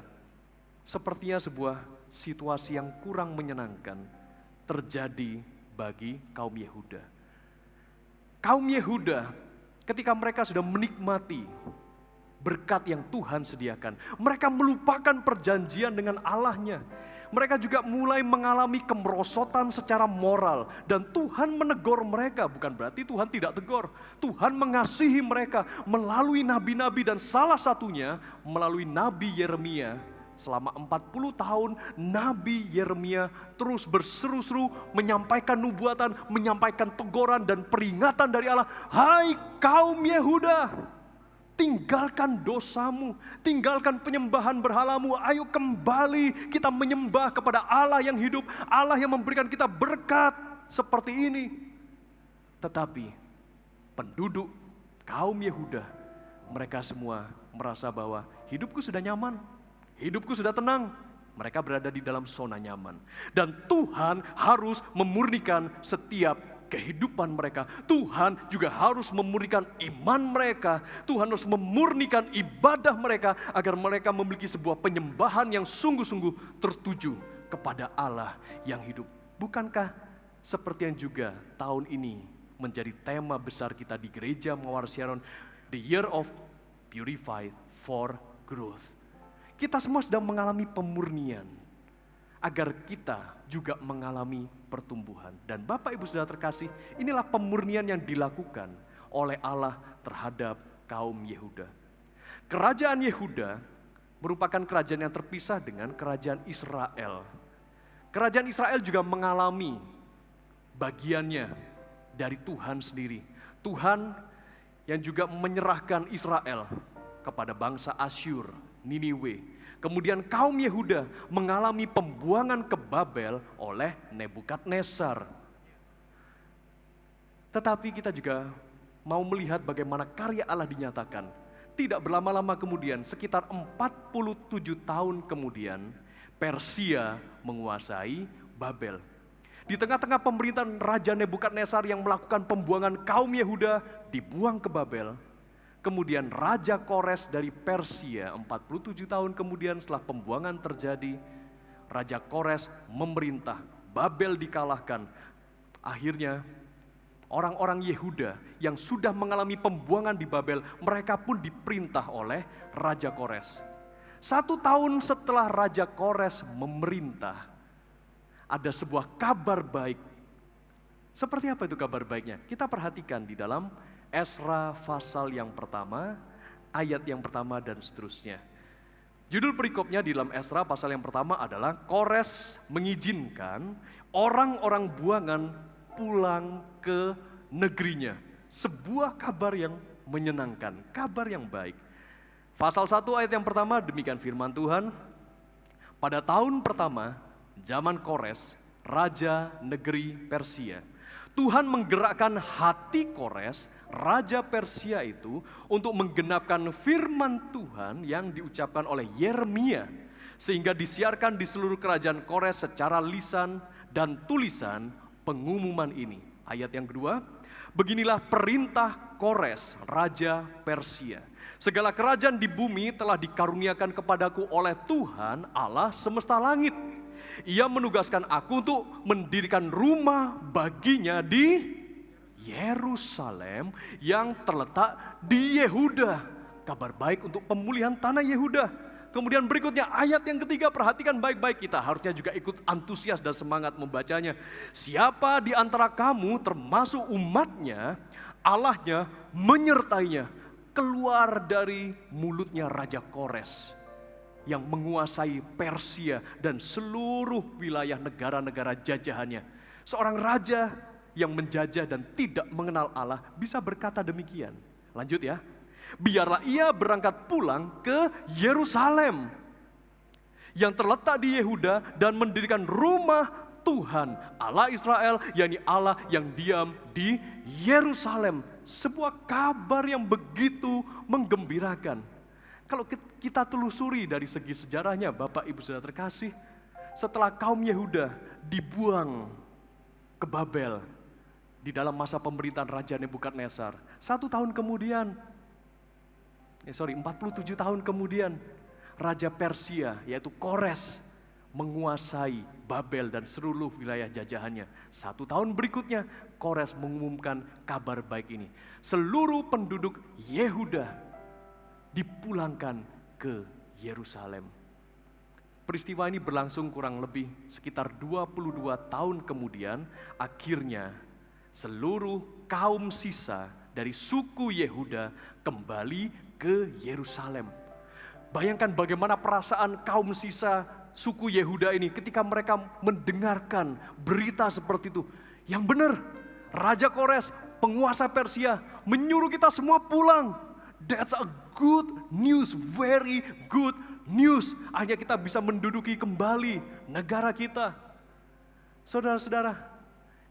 sepertinya sebuah situasi yang kurang menyenangkan terjadi bagi kaum Yehuda. Kaum Yehuda ketika mereka sudah menikmati berkat yang Tuhan sediakan, mereka melupakan perjanjian dengan Allahnya. Mereka juga mulai mengalami kemerosotan secara moral. Dan Tuhan menegur mereka, bukan berarti Tuhan tidak tegur. Tuhan mengasihi mereka melalui nabi-nabi, dan salah satunya melalui Nabi Yeremia. Selama 40 tahun Nabi Yeremia terus berseru-seru menyampaikan nubuatan, menyampaikan teguran dan peringatan dari Allah. Hai kaum Yehuda, tinggalkan dosamu, tinggalkan penyembahan berhalamu, ayo kembali kita menyembah kepada Allah yang hidup, Allah yang memberikan kita berkat seperti ini. Tetapi penduduk kaum Yehuda, mereka semua merasa bahwa hidupku sudah nyaman, hidupku sudah tenang. Mereka berada di dalam zona nyaman. Dan Tuhan harus memurnikan setiap kehidupan mereka. Tuhan juga harus memurnikan iman mereka. Tuhan harus memurnikan ibadah mereka agar mereka memiliki sebuah penyembahan yang sungguh-sungguh tertuju kepada Allah yang hidup. Bukankah seperti yang juga tahun ini menjadi tema besar kita di gereja Mawar Sharon, The Year of Purified for Growth. Kita semua sedang mengalami pemurnian agar kita juga mengalami pertumbuhan. Dan Bapak Ibu Saudara terkasih, inilah pemurnian yang dilakukan oleh Allah terhadap kaum Yehuda. Kerajaan Yehuda merupakan kerajaan yang terpisah dengan kerajaan Israel. Kerajaan Israel juga mengalami bagiannya dari Tuhan sendiri. Tuhan yang juga menyerahkan Israel kepada bangsa Asyur, Niniwe. Kemudian kaum Yehuda mengalami pembuangan ke Babel oleh Nebukadnezar. Tetapi kita juga mau melihat bagaimana karya Allah dinyatakan. Tidak berlama-lama kemudian, sekitar 47 tahun kemudian, Persia menguasai Babel. Di tengah-tengah pemerintahan Raja Nebukadnezar yang melakukan pembuangan kaum Yehuda dibuang ke Babel. Kemudian Raja Kores dari Persia 47 tahun kemudian setelah pembuangan terjadi, Raja Kores memerintah, Babel dikalahkan. Akhirnya orang-orang Yehuda yang sudah mengalami pembuangan di Babel, mereka pun diperintah oleh Raja Kores. 1 tahun setelah Raja Kores memerintah, ada sebuah kabar baik. Seperti apa itu kabar baiknya? Kita perhatikan di dalam Esra pasal yang pertama, ayat yang pertama dan seterusnya. Judul perikopnya di dalam Esra pasal yang pertama adalah Kores mengizinkan orang-orang buangan pulang ke negerinya. Sebuah kabar yang menyenangkan, kabar yang baik. Pasal 1 ayat yang pertama demikian firman Tuhan. Pada tahun pertama, zaman Kores, raja negeri Persia, Tuhan menggerakkan hati Kores, raja Persia itu, untuk menggenapkan firman Tuhan yang diucapkan oleh Yeremia, sehingga disiarkan di seluruh kerajaan Kores secara lisan dan tulisan pengumuman ini. Ayat yang kedua, beginilah perintah Kores, raja Persia. Segala kerajaan di bumi telah dikaruniakan kepadaku oleh Tuhan Allah semesta langit. Ia menugaskan aku untuk mendirikan rumah baginya di Yerusalem yang terletak di Yehuda. Kabar baik untuk pemulihan tanah Yehuda. Kemudian berikutnya ayat yang ketiga, perhatikan baik-baik, kita harusnya juga ikut antusias dan semangat membacanya. Siapa di antara kamu termasuk umatnya, Allahnya menyertainya. Keluar dari mulutnya Raja Kores yang menguasai Persia dan seluruh wilayah negara-negara jajahannya. Seorang raja yang menjajah dan tidak mengenal Allah bisa berkata demikian. Lanjut ya. Biarlah ia berangkat pulang ke Yerusalem yang terletak di Yehuda dan mendirikan rumah Tuhan Allah Israel, yakni Allah yang diam di Yerusalem. Sebuah kabar yang begitu menggembirakan. Kalau kita telusuri dari segi sejarahnya, Bapak Ibu Saudara terkasih, setelah kaum Yehuda dibuang ke Babel di dalam masa pemerintahan Raja Nebukadnezar, 47 tahun kemudian, Raja Persia yaitu Kores menguasai Babel dan seluruh wilayah jajahannya. 1 tahun berikutnya, Kores mengumumkan kabar baik ini. Seluruh penduduk Yehuda dipulangkan ke Yerusalem. Peristiwa ini berlangsung kurang lebih sekitar 22 tahun kemudian, akhirnya seluruh kaum sisa dari suku Yehuda kembali ke Yerusalem. Bayangkan bagaimana perasaan kaum sisa suku Yehuda ini ketika mereka mendengarkan berita seperti itu. Yang benar, Raja Kores, penguasa Persia, menyuruh kita semua pulang. That's a good news, very good news. Akhirnya kita bisa menduduki kembali negara kita. Saudara-saudara,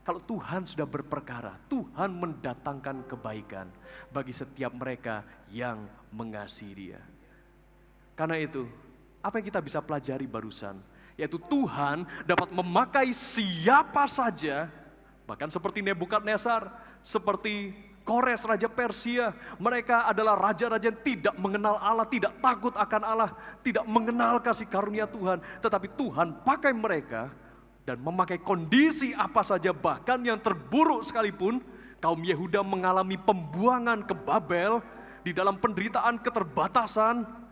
kalau Tuhan sudah berperkara, Tuhan mendatangkan kebaikan bagi setiap mereka yang mengasihi Dia. Karena itu, apa yang kita bisa pelajari barusan, yaitu Tuhan dapat memakai siapa saja, bahkan seperti Nebukadnezar, seperti Kores Raja Persia. Mereka adalah raja-raja yang tidak mengenal Allah, tidak takut akan Allah, tidak mengenal kasih karunia Tuhan. Tetapi Tuhan pakai mereka dan memakai kondisi apa saja, bahkan yang terburuk sekalipun. Kaum Yehuda mengalami pembuangan ke Babel di dalam penderitaan keterbatasan.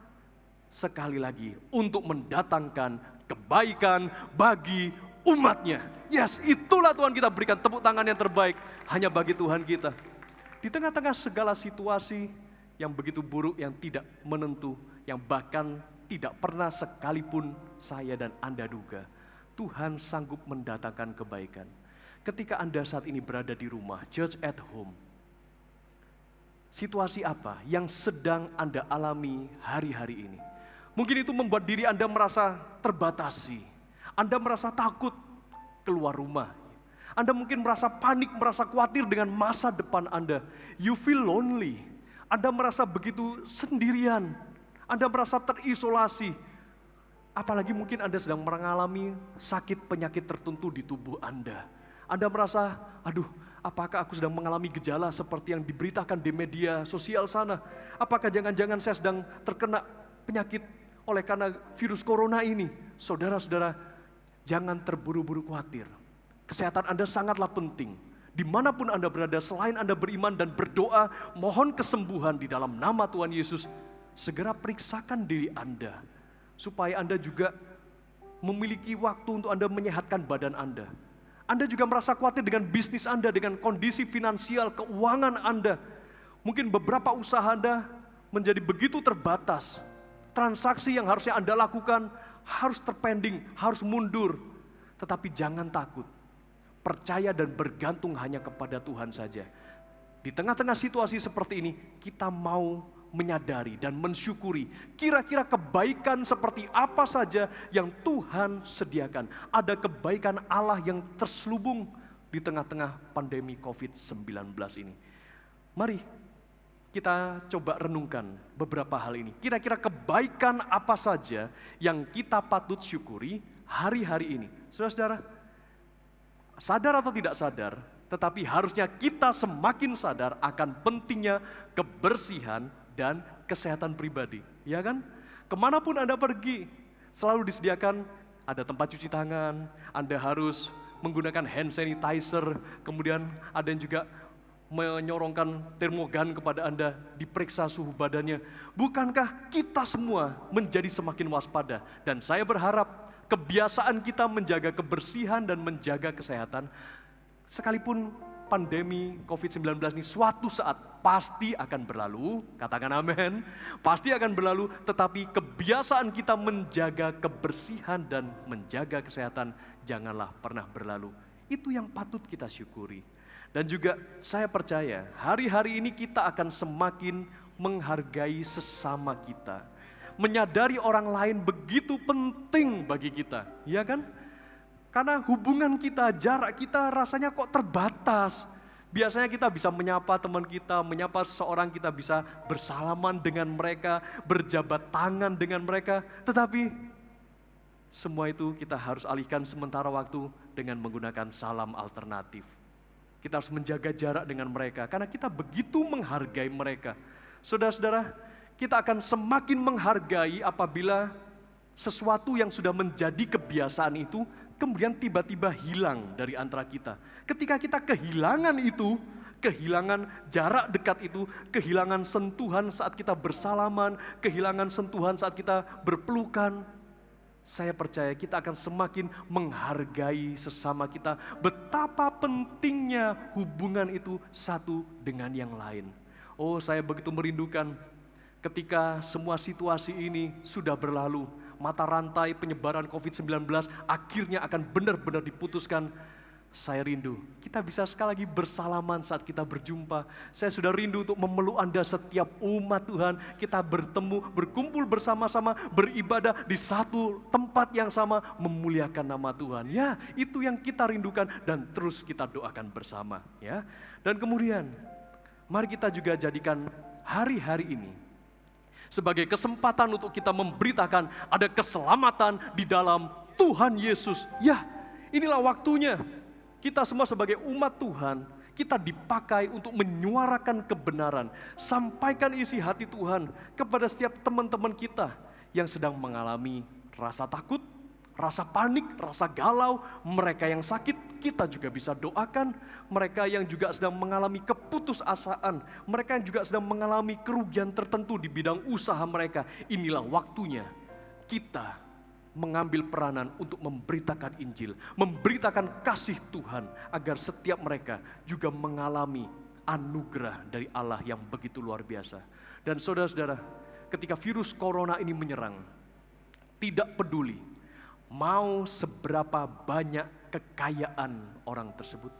Sekali lagi untuk mendatangkan kebaikan bagi umatnya. Yes, itulah Tuhan kita berikan tepuk tangan yang terbaik hanya bagi Tuhan kita. Di tengah-tengah segala situasi yang begitu buruk, yang tidak menentu, yang bahkan tidak pernah sekalipun saya dan Anda duga, Tuhan sanggup mendatangkan kebaikan. Ketika Anda saat ini berada di rumah, church at home, situasi apa yang sedang Anda alami hari-hari ini? Mungkin itu membuat diri Anda merasa terbatasi. Anda merasa takut keluar rumah. Anda mungkin merasa panik, merasa khawatir dengan masa depan Anda. You feel lonely. Anda merasa begitu sendirian. Anda merasa terisolasi. Apalagi mungkin Anda sedang mengalami sakit penyakit tertentu di tubuh Anda. Anda merasa, aduh, apakah aku sedang mengalami gejala seperti yang diberitakan di media sosial sana? Apakah jangan-jangan saya sedang terkena penyakit oleh karena virus corona ini? Saudara-saudara, jangan terburu-buru khawatir. Kesehatan Anda sangatlah penting. Dimanapun Anda berada, selain Anda beriman dan berdoa, mohon kesembuhan di dalam nama Tuhan Yesus. Segera periksakan diri Anda, supaya Anda juga memiliki waktu untuk Anda menyehatkan badan Anda. Anda juga merasa khawatir dengan bisnis Anda, dengan kondisi finansial, keuangan Anda. Mungkin beberapa usaha Anda menjadi begitu terbatas. Transaksi yang harusnya Anda lakukan harus terpending, harus mundur. Tetapi jangan takut. Percaya dan bergantung hanya kepada Tuhan saja. Di tengah-tengah situasi seperti ini, kita mau menyadari dan mensyukuri kira-kira kebaikan seperti apa saja yang Tuhan sediakan. Ada kebaikan Allah yang terselubung di tengah-tengah pandemi COVID-19 ini. Mari kita coba renungkan beberapa hal ini. Kira-kira kebaikan apa saja yang kita patut syukuri hari-hari ini. Saudara-saudara, sadar atau tidak sadar, tetapi harusnya kita semakin sadar akan pentingnya kebersihan dan kesehatan pribadi. Ya kan? Kemanapun Anda pergi, selalu disediakan ada tempat cuci tangan, Anda harus menggunakan hand sanitizer, kemudian ada yang juga menyorongkan termogan kepada Anda, diperiksa suhu badannya. Bukankah kita semua menjadi semakin waspada? Dan saya berharap kebiasaan kita menjaga kebersihan dan menjaga kesehatan, sekalipun pandemi COVID-19 ini suatu saat pasti akan berlalu, katakan amin, pasti akan berlalu, tetapi kebiasaan kita menjaga kebersihan dan menjaga kesehatan janganlah pernah berlalu. Itu yang patut kita syukuri. Dan juga saya percaya hari-hari ini kita akan semakin menghargai sesama kita. Menyadari orang lain begitu penting bagi kita, ya kan? Karena hubungan kita, jarak kita rasanya kok terbatas. Biasanya kita bisa menyapa teman kita, menyapa seseorang, kita bisa bersalaman dengan mereka, berjabat tangan dengan mereka. Tetapi semua itu kita harus alihkan sementara waktu dengan menggunakan salam alternatif. Kita harus menjaga jarak dengan mereka karena kita begitu menghargai mereka. Saudara-saudara, kita akan semakin menghargai apabila Sesuatu yang sudah menjadi kebiasaan itu kemudian tiba-tiba hilang dari antara kita. Ketika kita kehilangan itu, kehilangan jarak dekat itu, kehilangan sentuhan saat kita bersalaman, kehilangan sentuhan saat kita berpelukan, saya percaya kita akan semakin menghargai sesama kita. Betapa pentingnya hubungan itu satu dengan yang lain. Oh, saya begitu merindukan ketika semua situasi ini sudah berlalu, mata rantai penyebaran COVID-19 akhirnya akan benar-benar diputuskan. Saya rindu, kita bisa sekali lagi bersalaman saat kita berjumpa. Saya sudah rindu untuk memeluk Anda setiap umat Tuhan. Kita bertemu, berkumpul bersama-sama, beribadah di satu tempat yang sama, memuliakan nama Tuhan. Ya, itu yang kita rindukan dan terus kita doakan bersama. Ya, dan kemudian, mari kita juga jadikan hari-hari ini sebagai kesempatan untuk kita memberitakan ada keselamatan di dalam Tuhan Yesus. Ya, inilah waktunya. Kita semua sebagai umat Tuhan, kita dipakai untuk menyuarakan kebenaran. Sampaikan isi hati Tuhan kepada setiap teman-teman kita yang sedang mengalami rasa takut, rasa panik, rasa galau. Mereka yang sakit, kita juga bisa doakan. Mereka yang juga sedang mengalami keputusasaan, mereka yang juga sedang mengalami kerugian tertentu di bidang usaha mereka. Inilah waktunya kita mengambil peranan untuk memberitakan Injil, memberitakan kasih Tuhan agar setiap mereka juga mengalami anugerah dari Allah yang begitu luar biasa. Dan saudara-saudara, ketika virus corona ini menyerang, tidak peduli mau seberapa banyak kekayaan orang tersebut,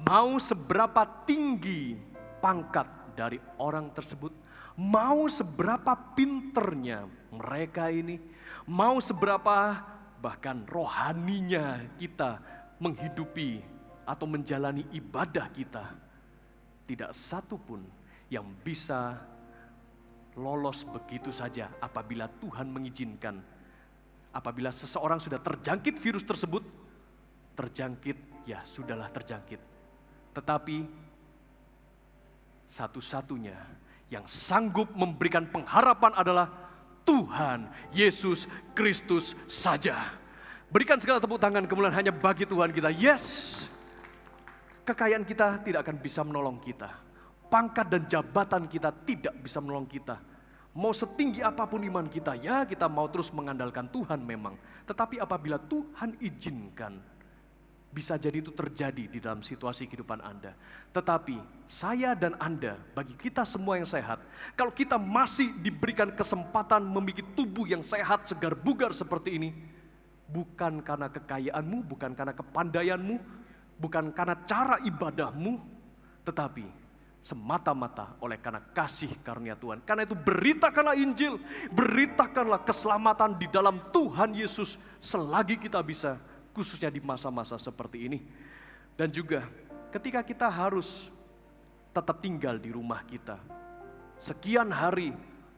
mau seberapa tinggi pangkat dari orang tersebut, mau seberapa pinternya mereka ini, mau seberapa bahkan rohaninya kita menghidupi atau menjalani ibadah kita, tidak satu pun yang bisa lolos begitu saja apabila Tuhan mengizinkan. Apabila seseorang sudah terjangkit virus tersebut, terjangkit, ya sudahlah terjangkit. Tetapi satu-satunya yang sanggup memberikan pengharapan adalah Tuhan Yesus Kristus saja. Berikan segala tepuk tangan kemuliaan hanya bagi Tuhan kita. Yes, kekayaan kita tidak akan bisa menolong kita. Pangkat dan jabatan kita tidak bisa menolong kita. Mau setinggi apapun iman kita, ya kita mau terus mengandalkan Tuhan memang. Tetapi apabila Tuhan izinkan, bisa jadi itu terjadi di dalam situasi kehidupan Anda. Tetapi saya dan Anda, bagi kita semua yang sehat, kalau kita masih diberikan kesempatan memiliki tubuh yang sehat, segar bugar seperti ini, bukan karena kekayaanmu, bukan karena kepandaianmu, bukan karena cara ibadahmu, tetapi semata-mata oleh karena kasih karunia Tuhan. Karena itu beritakanlah Injil, beritakanlah keselamatan di dalam Tuhan Yesus selagi kita bisa, khususnya di masa-masa seperti ini. Dan juga ketika kita harus tetap tinggal di rumah kita sekian hari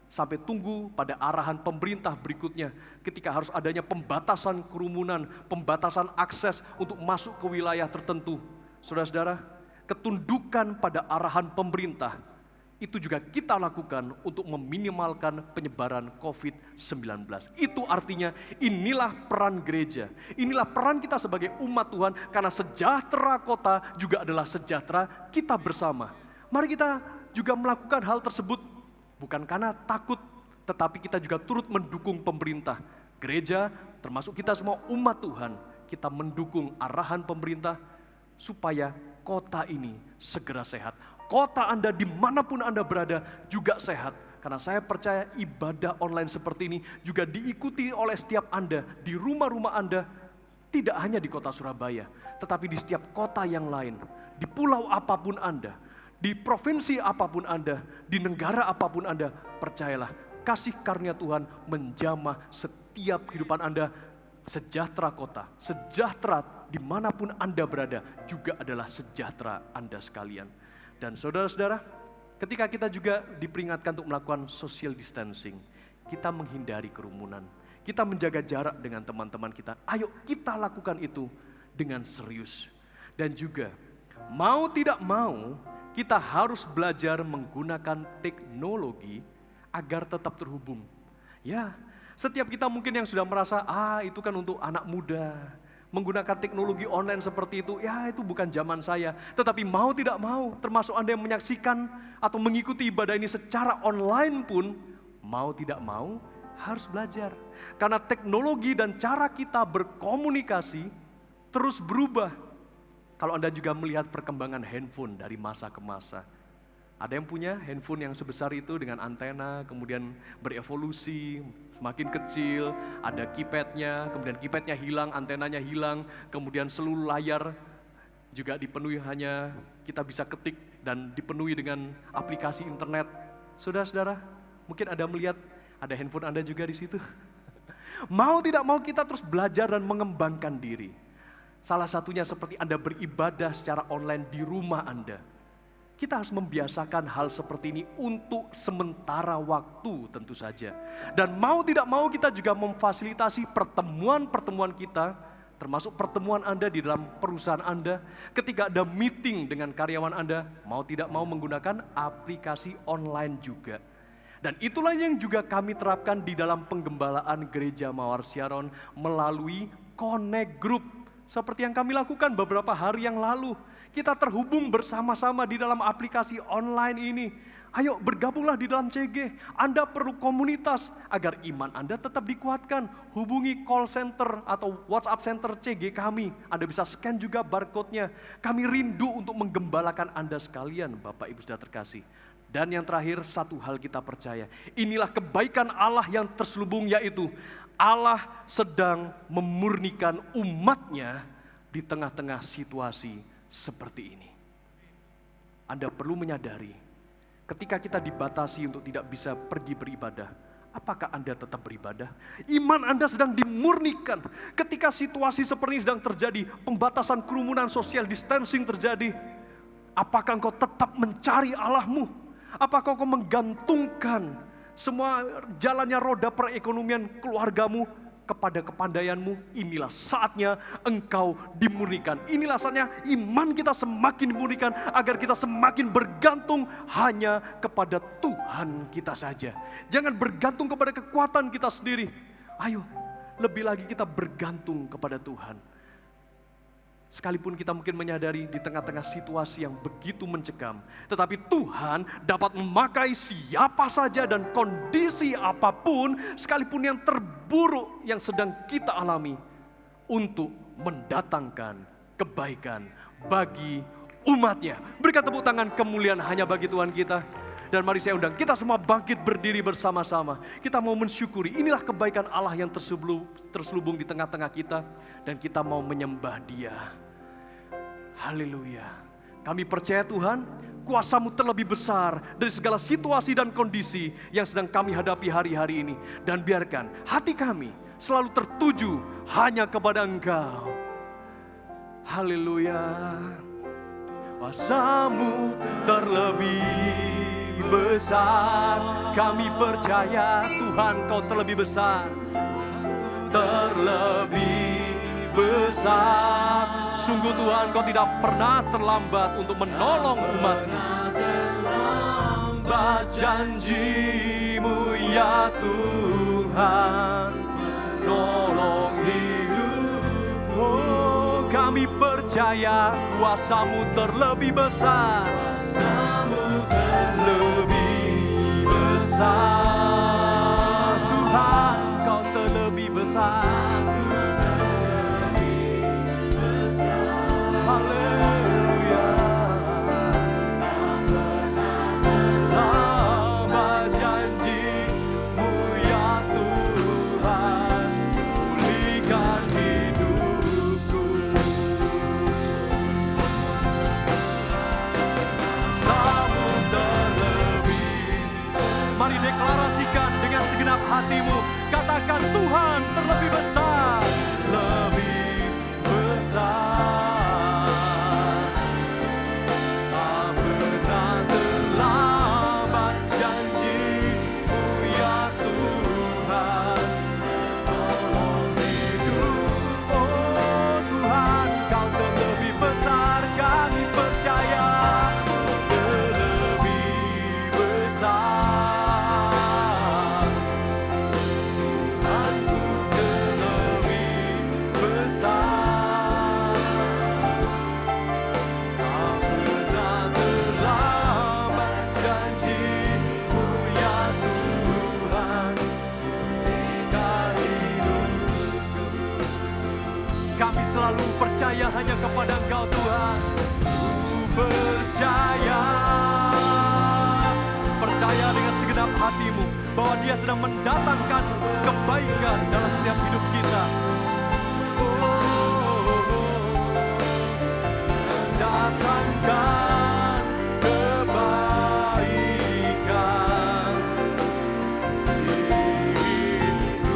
sampai tunggu pada arahan pemerintah berikutnya, ketika harus adanya pembatasan kerumunan, pembatasan akses untuk masuk ke wilayah tertentu. Saudara-saudara, ketundukan pada arahan pemerintah itu juga kita lakukan untuk meminimalkan penyebaran COVID-19. Itu artinya inilah peran gereja, inilah peran kita sebagai umat Tuhan, karena sejahtera kota juga adalah sejahtera kita bersama. Mari kita juga melakukan hal tersebut, bukan karena takut, tetapi kita juga turut mendukung pemerintah. Gereja, termasuk kita semua umat Tuhan, kita mendukung arahan pemerintah supaya kota ini segera sehat. Kota Anda dimanapun Anda berada juga sehat. Karena saya percaya ibadah online seperti ini juga diikuti oleh setiap Anda di rumah-rumah Anda. Tidak hanya di kota Surabaya, tetapi di setiap kota yang lain. Di pulau apapun Anda, di provinsi apapun Anda, di negara apapun Anda, percayalah kasih karunia Tuhan menjamah setiap kehidupan Anda. Sejahtera kota, sejahtera dimanapun Anda berada juga adalah sejahtera Anda sekalian. Dan saudara-saudara, ketika kita juga diperingatkan untuk melakukan social distancing, kita menghindari kerumunan, kita menjaga jarak dengan teman-teman kita. Ayo kita lakukan itu dengan serius. Dan juga mau tidak mau kita harus belajar menggunakan teknologi agar tetap terhubung. Ya, Setiap kita mungkin yang sudah merasa, itu kan untuk anak muda. Menggunakan teknologi online seperti itu, ya itu bukan zaman saya. Tetapi mau tidak mau, termasuk Anda yang menyaksikan atau mengikuti ibadah ini secara online pun, mau tidak mau harus belajar. Karena teknologi dan cara kita berkomunikasi terus berubah. Kalau Anda juga melihat perkembangan handphone dari masa ke masa. Ada yang punya handphone yang sebesar itu dengan antena, kemudian berevolusi, semakin kecil, ada keypadnya, kemudian keypadnya hilang, antenanya hilang, kemudian seluruh layar juga dipenuhi hanya kita bisa ketik dan dipenuhi dengan aplikasi internet. Saudara-saudara, mungkin Anda melihat ada handphone Anda juga di situ. Mau tidak mau kita terus belajar dan mengembangkan diri. Salah satunya seperti Anda beribadah secara online di rumah Anda. Kita harus membiasakan hal seperti ini untuk sementara waktu tentu saja. Dan mau tidak mau kita juga memfasilitasi pertemuan-pertemuan kita, termasuk pertemuan Anda di dalam perusahaan Anda. Ketika ada meeting dengan karyawan Anda, mau tidak mau menggunakan aplikasi online juga. Dan itulah yang juga kami terapkan di dalam penggembalaan Gereja Mawar Syaron melalui Connect Group. Seperti yang kami lakukan beberapa hari yang lalu. Kita terhubung bersama-sama di dalam aplikasi online ini. Ayo bergabunglah di dalam CG. Anda perlu komunitas agar iman Anda tetap dikuatkan. Hubungi call center atau WhatsApp center CG kami. Anda bisa scan juga barcode-nya. Kami rindu untuk menggembalakan Anda sekalian, Bapak Ibu Saudara terkasih. Dan yang terakhir, satu hal kita percaya. Inilah kebaikan Allah yang terselubung, yaitu Allah sedang memurnikan umat-Nya di tengah-tengah situasi seperti ini. Anda perlu menyadari, ketika kita dibatasi untuk tidak bisa pergi beribadah, apakah Anda tetap beribadah? Iman Anda sedang dimurnikan. Ketika situasi seperti ini sedang terjadi, pembatasan kerumunan, social distancing terjadi, apakah engkau tetap mencari Allahmu? Apakah engkau menggantungkan semua jalannya roda perekonomian keluargamu kepada kepandaianmu? Inilah saatnya engkau dimurnikan. Inilah saatnya iman kita semakin dimurnikan agar kita semakin bergantung hanya kepada Tuhan kita saja. Jangan bergantung kepada kekuatan kita sendiri. Ayo, lebih lagi kita bergantung kepada Tuhan. Sekalipun kita mungkin menyadari di tengah-tengah situasi yang begitu mencekam, tetapi Tuhan dapat memakai siapa saja dan kondisi apapun, sekalipun yang terburuk yang sedang kita alami, untuk mendatangkan kebaikan bagi umat-Nya. Berikan tepuk tangan kemuliaan hanya bagi Tuhan kita. Dan mari saya undang kita semua bangkit berdiri bersama-sama. Kita mau mensyukuri, inilah kebaikan Allah yang terselubung di tengah-tengah kita. Dan kita mau menyembah Dia. Haleluya. Kami percaya Tuhan, kuasa-Mu terlebih besar dari segala situasi dan kondisi yang sedang kami hadapi hari-hari ini. Dan biarkan hati kami selalu tertuju hanya kepada Engkau. Haleluya. Kuasa-Mu terlebih besar, kami percaya Tuhan Kau terlebih besar, terlebih besar. Sungguh Tuhan Kau tidak pernah terlambat untuk menolong umat-Mu. Janji-Mu ya Tuhan, nolong hidupku. Kami percaya kuasa-Mu terlebih besar, lebih besar. Tuhan Kau terlebih besar. Haleluya. Lama janji-Mu ya Tuhan, pulihkan hidupku. Mari deklarasikan dengan segenap hatimu. Katakan Tuhan terlebih besar. selalu percaya hanya kepada Engkau Tuhan. Ku percaya, percaya dengan segenap hatimu bahwa Dia sedang mendatangkan kebaikan dalam setiap hidup kita. Mendatangkan kebaikan hidupku.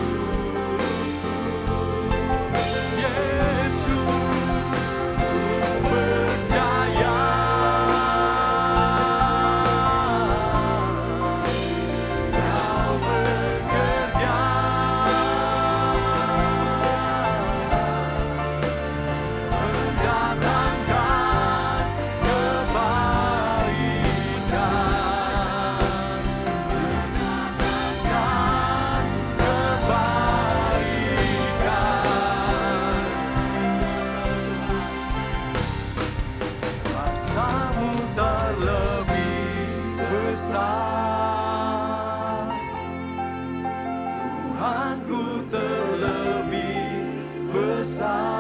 Yesus, ku percaya. Kau bekerja mendatangkan kebaikan, mendatangkan kebaikan. Kuasa-Mu terlebih besar, Tuhanku terlebih besar.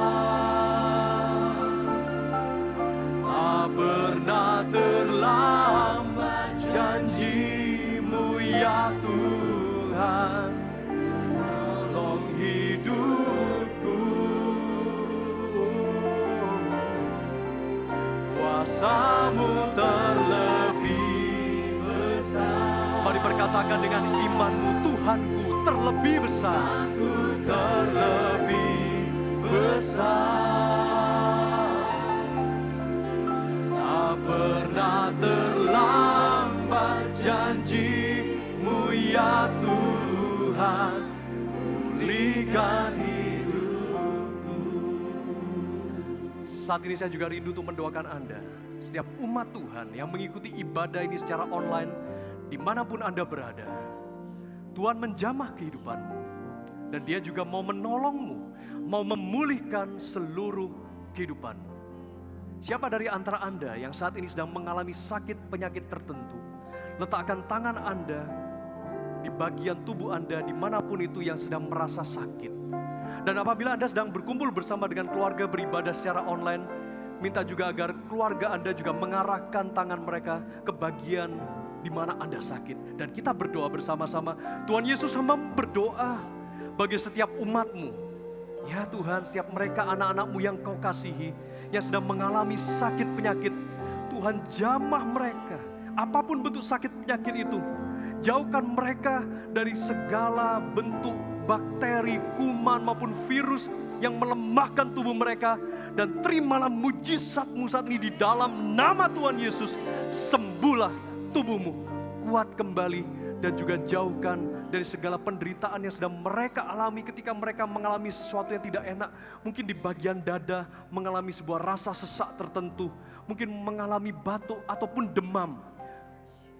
Tak pernah terlambat janji-Mu ya Tuhan, menolong hidupku. Kuasa-Mu terlebih besar. Mari berkatakan dengan imanmu, Tuhanku terlebih besar. Tuhanku terlebih besar. Tak pernah terlambat janji-Mu ya Tuhan, pulihkan hidupku. Saat ini saya juga rindu untuk mendoakan Anda, setiap umat Tuhan yang mengikuti ibadah ini secara online, dimanapun Anda berada. Tuhan menjamah kehidupanmu, dan Dia juga mau menolongmu, mau memulihkan seluruh kehidupanmu. Siapa dari antara Anda yang saat ini sedang mengalami sakit penyakit tertentu, letakkan tangan Anda di bagian tubuh Anda dimanapun itu yang sedang merasa sakit. Dan apabila Anda sedang berkumpul bersama dengan keluarga beribadah secara online, minta juga agar keluarga Anda juga mengarahkan tangan mereka ke bagian di mana Anda sakit. Dan kita berdoa bersama-sama. Tuhan Yesus, hamba berdoa bagi setiap umat-Mu. Ya Tuhan, setiap mereka anak-anak-Mu yang Kau kasihi, yang sedang mengalami sakit penyakit, Tuhan jamah mereka. Apapun bentuk sakit penyakit itu, jauhkan mereka dari segala bentuk bakteri, kuman maupun virus yang melemahkan tubuh mereka. Dan terimalah mujizat-Mu saat ini di dalam nama Tuhan Yesus. Sembuhlah tubuhmu, kuat kembali, dan juga jauhkan dari segala penderitaan yang sedang mereka alami ketika mereka mengalami sesuatu yang tidak enak. Mungkin di bagian dada mengalami sebuah rasa sesak tertentu, mungkin mengalami batuk ataupun demam.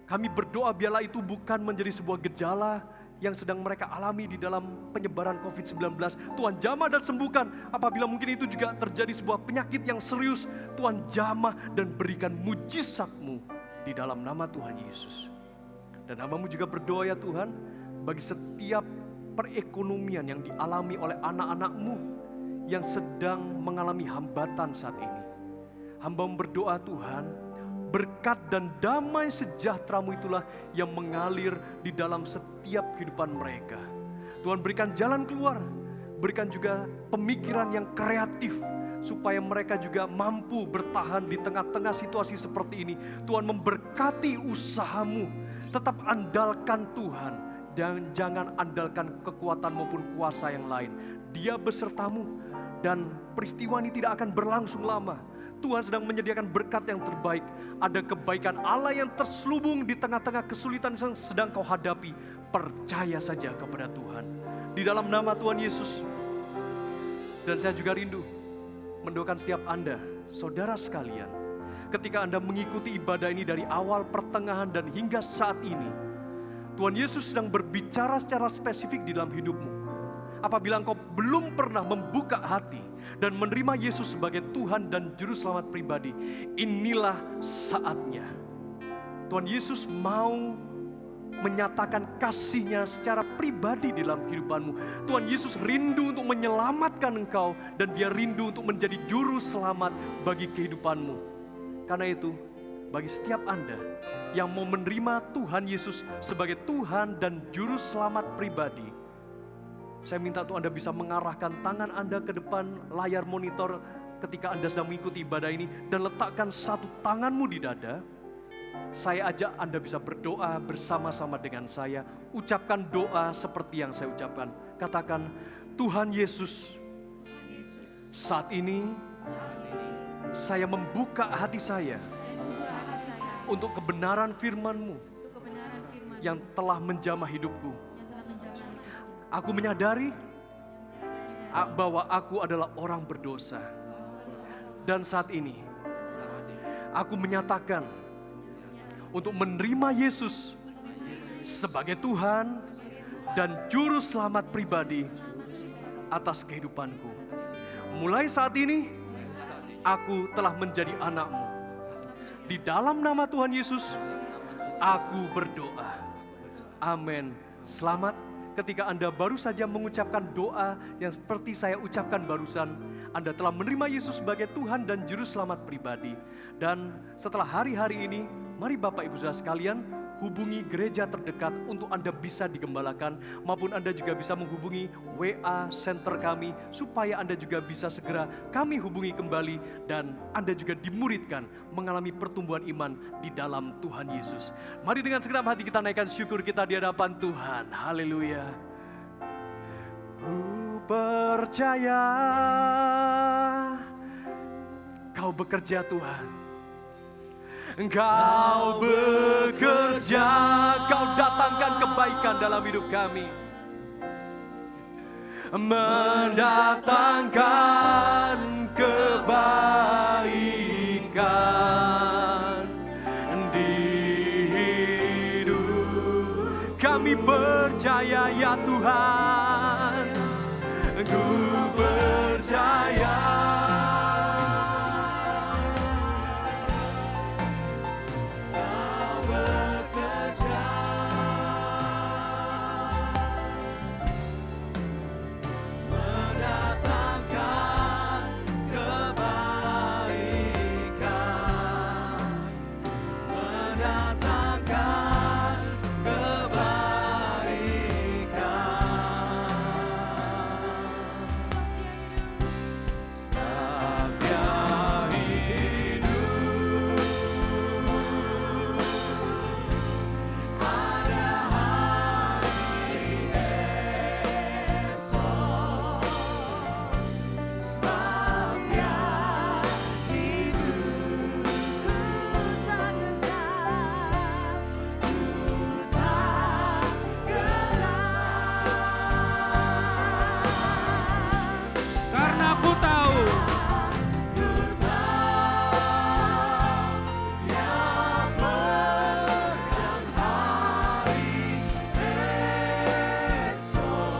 Kami berdoa biarlah itu bukan menjadi sebuah gejala yang sedang mereka alami di dalam penyebaran COVID-19. Tuhan jamah dan sembuhkan. Apabila mungkin itu juga terjadi sebuah penyakit yang serius, Tuhan jamah dan berikan mujizat-Mu di dalam nama Tuhan Yesus. Dan hamba-Mu juga berdoa ya Tuhan, bagi setiap perekonomian yang dialami oleh anak-anak-Mu yang sedang mengalami hambatan saat ini. Hamba-Mu berdoa Tuhan, berkat dan damai sejahtera-Mu itulah yang mengalir di dalam setiap kehidupan mereka. Tuhan berikan jalan keluar, berikan juga pemikiran yang kreatif, supaya mereka juga mampu bertahan di tengah-tengah situasi seperti ini. Tuhan memberkati usaha-Mu, tetap andalkan Tuhan, dan jangan andalkan kekuatan maupun kuasa yang lain. Dia besertamu, dan peristiwa ini tidak akan berlangsung lama. Tuhan sedang menyediakan berkat yang terbaik. Ada kebaikan Allah yang terselubung di tengah-tengah kesulitan yang sedang kau hadapi. Percaya saja kepada Tuhan. Di dalam nama Tuhan Yesus. Dan saya juga rindu mendoakan setiap Anda, saudara sekalian, ketika Anda mengikuti ibadah ini dari awal, pertengahan, dan hingga saat ini, Tuhan Yesus sedang berbicara secara spesifik di dalam hidupmu. Apabila engkau belum pernah membuka hati dan menerima Yesus sebagai Tuhan dan Juru Selamat pribadi, inilah saatnya. Tuhan Yesus mau menyatakan kasih-Nya secara pribadi di dalam kehidupanmu. Tuhan Yesus rindu untuk menyelamatkan engkau dan Dia rindu untuk menjadi juru selamat bagi kehidupanmu. Karena itu, bagi setiap Anda yang mau menerima Tuhan Yesus sebagai Tuhan dan juru selamat pribadi, saya minta untuk Anda bisa mengarahkan tangan Anda ke depan layar monitor ketika Anda sedang mengikuti ibadah ini dan letakkan satu tanganmu di dada. Saya ajak Anda bisa berdoa bersama-sama dengan saya. Ucapkan doa seperti yang saya ucapkan. Katakan, Tuhan Yesus, saat ini saya membuka hati saya untuk kebenaran firman-Mu yang telah menjamah hidupku. Aku menyadari bahwa aku adalah orang berdosa. Dan saat ini, aku menyatakan untuk menerima Yesus sebagai Tuhan dan Juru Selamat pribadi atas kehidupanku. Mulai saat ini, aku telah menjadi anak-Mu. Di dalam nama Tuhan Yesus, aku berdoa. Amin. Selamat ketika Anda baru saja mengucapkan doa yang seperti saya ucapkan barusan. Anda telah menerima Yesus sebagai Tuhan dan Juru Selamat pribadi. Dan setelah hari-hari ini, mari Bapak Ibu Saudara sekalian, hubungi gereja terdekat untuk Anda bisa digembalakan, maupun Anda juga bisa menghubungi WA center kami supaya Anda juga bisa segera kami hubungi kembali dan Anda juga dimuridkan mengalami pertumbuhan iman di dalam Tuhan Yesus. Mari dengan segenap hati kita naikkan syukur kita di hadapan Tuhan. Haleluya. Ku percaya Kau bekerja, Tuhan. Engkau bekerja, Kau datangkan kebaikan dalam hidup kami. Mendatangkan kebaikan di hidup kami, percaya ya Tuhan. Ku percaya.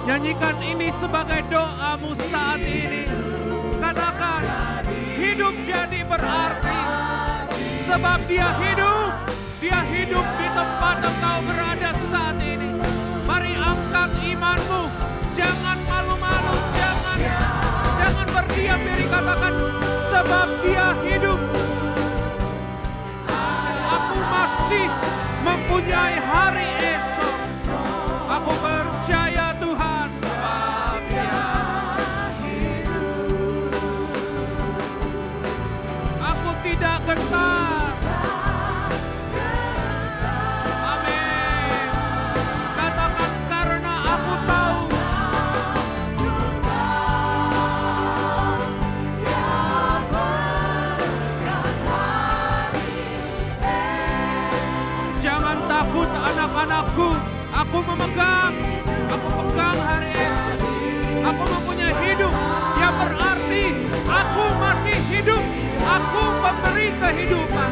Nyanyikan ini sebagai doamu saat ini. Katakan, hidup jadi berarti. Sebab Dia hidup di tempat engkau berada saat ini. Mari angkat imanmu, jangan malu-malu, jangan berdiam diri. Katakan, sebab Dia hidup. Aku masih mempunyai hari esok. Aku percaya Tuhan, sebab Dia hidup. Aku tidak gentar. Amin. Katakan, karena aku tahu jangan takut anak-anakku. Aku pegang hari esok. Aku mempunyai hidup yang berarti aku masih hidup. Aku memberi kehidupan.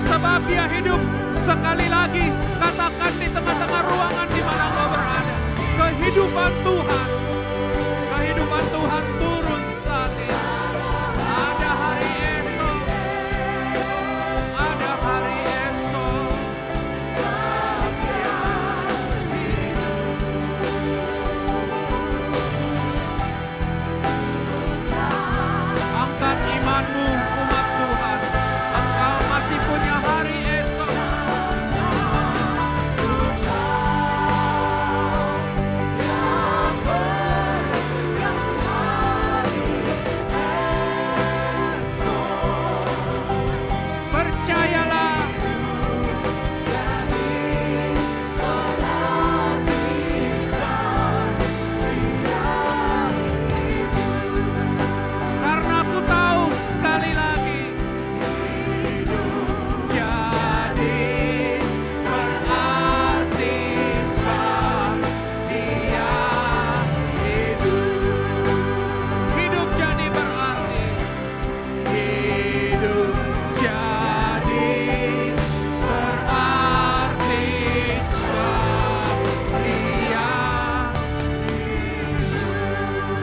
Sebab Dia hidup. Sekali lagi, katakan di tengah-tengah ruangan di mana engkau berada. Kehidupan Tuhan turun saat ini. Ada hari esok. Ada hari esok.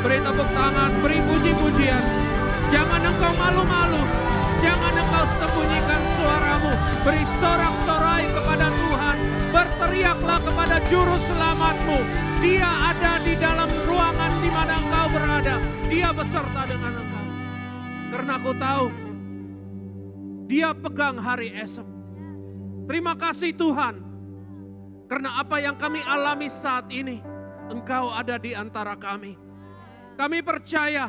Beri tepuk tangan, beri puji-pujian. Jangan engkau malu-malu. Jangan engkau sembunyikan suaramu. Beri sorak-sorai kepada Tuhan. Berteriaklah kepada juru selamatmu. Dia ada di dalam ruangan di mana engkau berada. Dia beserta dengan engkau. Karena aku tahu, Dia pegang hari esok. Terima kasih Tuhan. Karena apa yang kami alami saat ini, Engkau ada di antara kami. Kami percaya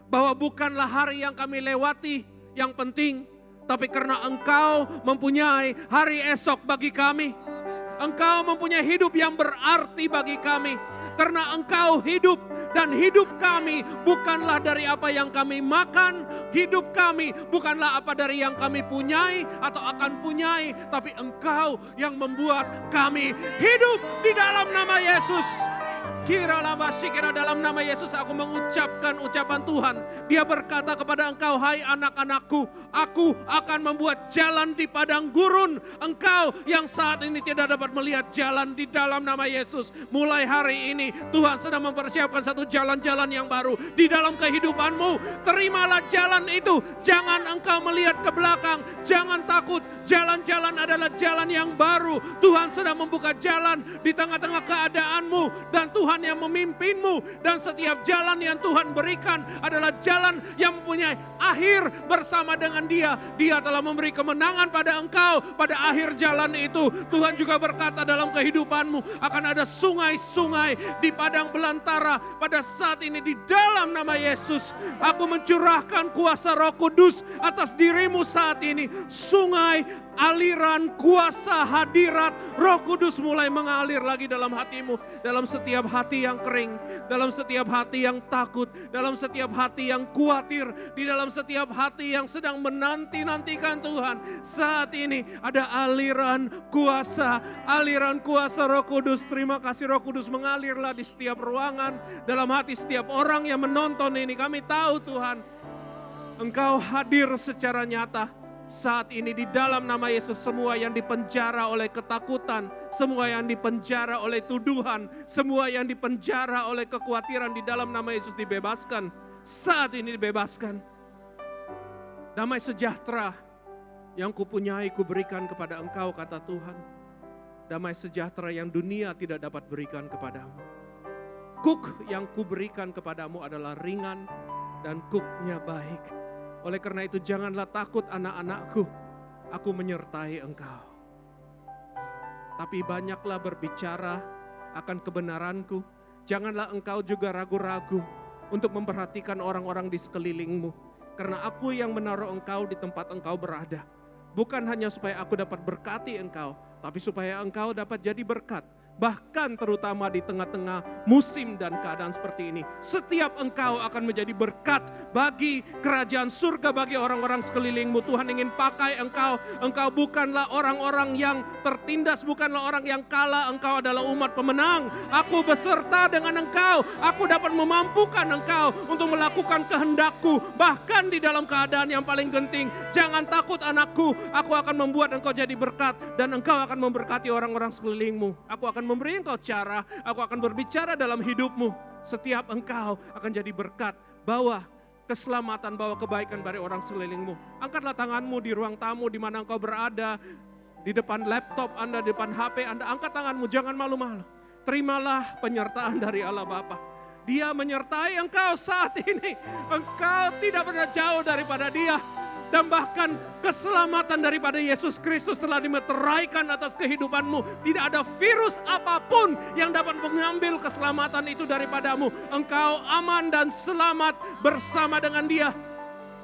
bahwa bukanlah hari yang kami lewati yang penting, tapi karena Engkau mempunyai hari esok bagi kami. Engkau mempunyai hidup yang berarti bagi kami. Karena Engkau hidup dan hidup kami bukanlah dari apa yang kami makan. Hidup kami bukanlah apa dari yang kami punyai atau akan punyai. Tapi Engkau yang membuat kami hidup di dalam nama Yesus. Kira dalam nama Yesus aku mengucapkan ucapan Tuhan. Dia berkata kepada engkau, hai anak-anakku, aku akan membuat jalan di padang gurun. Engkau yang saat ini tidak dapat melihat jalan di dalam nama Yesus. Mulai hari ini Tuhan sedang mempersiapkan satu jalan-jalan yang baru di dalam kehidupanmu. Terimalah jalan itu. Jangan engkau melihat ke belakang. Jangan takut. Jalan-jalan adalah jalan yang baru. Tuhan sedang membuka jalan di tengah-tengah keadaanmu. Dan Tuhan yang memimpinmu. Dan setiap jalan yang Tuhan berikan adalah jalan yang mempunyai akhir bersama dengan Dia. Dia telah memberi kemenangan pada engkau pada akhir jalan itu. Tuhan juga berkata dalam kehidupanmu akan ada sungai-sungai di padang belantara pada saat ini di dalam nama Yesus. Aku mencurahkan kuasa Roh Kudus atas dirimu saat ini. Sungai, aliran kuasa hadirat Roh Kudus mulai mengalir lagi dalam hatimu. Dalam setiap hati yang kering, dalam setiap hati yang takut, dalam setiap hati yang khawatir, di dalam setiap hati yang sedang menanti-nantikan Tuhan. Saat ini ada aliran kuasa Roh Kudus. Terima kasih Roh Kudus mengalirlah di setiap ruangan, dalam hati setiap orang yang menonton ini. Kami tahu Tuhan, Engkau hadir secara nyata. Saat ini di dalam nama Yesus, semua yang dipenjara oleh ketakutan, semua yang dipenjara oleh tuduhan, semua yang dipenjara oleh kekhawatiran di dalam nama Yesus dibebaskan. Saat ini dibebaskan. Damai sejahtera yang kupunyai kuberikan kepada engkau, kata Tuhan. Damai sejahtera yang dunia tidak dapat berikan kepadamu. Kuk yang kuberikan kepadamu adalah ringan dan kuknya baik. Oleh karena itu janganlah takut anak-anakku, aku menyertai engkau. Tapi banyaklah berbicara akan kebenaranku. Janganlah engkau juga ragu-ragu untuk memperhatikan orang-orang di sekelilingmu. Karena aku yang menaruh engkau di tempat engkau berada. Bukan hanya supaya aku dapat berkati engkau, tapi supaya engkau dapat jadi berkat. Bahkan terutama di tengah-tengah musim dan keadaan seperti ini. Setiap engkau akan menjadi berkat bagi kerajaan surga, bagi orang-orang sekelilingmu. Tuhan ingin pakai engkau. Engkau bukanlah orang-orang yang tertindas, bukanlah orang yang kalah. Engkau adalah umat pemenang. Aku beserta dengan engkau. Aku dapat memampukan engkau untuk melakukan kehendakku. Bahkan di dalam keadaan yang paling genting. Jangan takut anakku. Aku akan membuat engkau jadi berkat. Dan engkau akan memberkati orang-orang sekelilingmu. Aku akan memberi engkau cara, aku akan berbicara dalam hidupmu. Setiap engkau akan jadi berkat, bawa keselamatan, bawa kebaikan bagi orang sekelilingmu. Angkatlah tanganmu di ruang tamu di mana engkau berada, di depan laptop Anda, di depan HP Anda. Angkat tanganmu, jangan malu-malu. Terimalah penyertaan dari Allah Bapa. Dia menyertai engkau saat ini. Engkau tidak pernah jauh daripada Dia. Dan bahkan keselamatan daripada Yesus Kristus telah dimeteraikan atas kehidupanmu. Tidak ada virus apapun yang dapat mengambil keselamatan itu daripadamu. Engkau aman dan selamat bersama dengan Dia.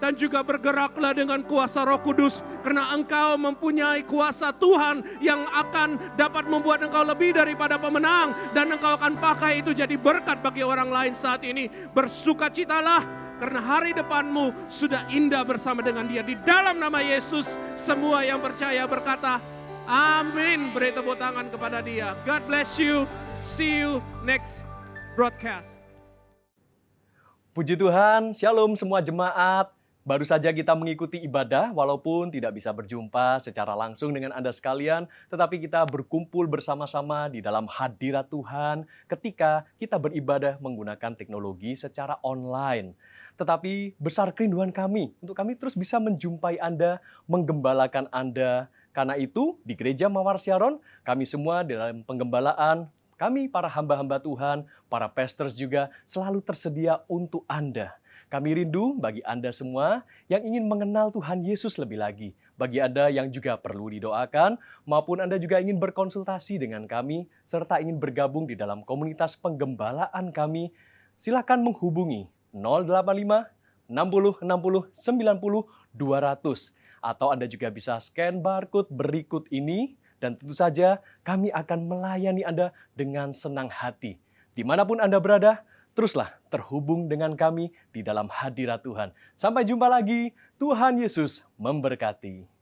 Dan juga bergeraklah dengan kuasa Roh Kudus. Karena engkau mempunyai kuasa Tuhan yang akan dapat membuat engkau lebih daripada pemenang. Dan engkau akan pakai itu jadi berkat bagi orang lain saat ini. Bersukacitalah. Karena hari depanmu sudah indah bersama dengan Dia. Di dalam nama Yesus, semua yang percaya berkata, amin. Beri tepuk tangan kepada Dia. God bless you. See you next broadcast. Puji Tuhan, shalom semua jemaat. Baru saja kita mengikuti ibadah, walaupun tidak bisa berjumpa secara langsung dengan Anda sekalian, tetapi kita berkumpul bersama-sama di dalam hadirat Tuhan ketika kita beribadah menggunakan teknologi secara online. Tetapi besar kerinduan kami untuk kami terus bisa menjumpai Anda, menggembalakan Anda. Karena itu, di Gereja Mawar Syaron, kami semua dalam penggembalaan, kami para hamba-hamba Tuhan, para pastors juga selalu tersedia untuk Anda. Kami rindu bagi Anda semua yang ingin mengenal Tuhan Yesus lebih lagi. Bagi Anda yang juga perlu didoakan, maupun Anda juga ingin berkonsultasi dengan kami, serta ingin bergabung di dalam komunitas penggembalaan kami, silakan menghubungi 085 60 60 90 200. Atau Anda juga bisa scan barcode berikut ini, dan tentu saja kami akan melayani Anda dengan senang hati. Dimanapun Anda berada, teruslah terhubung dengan kami di dalam hadirat Tuhan. Sampai jumpa lagi, Tuhan Yesus memberkati.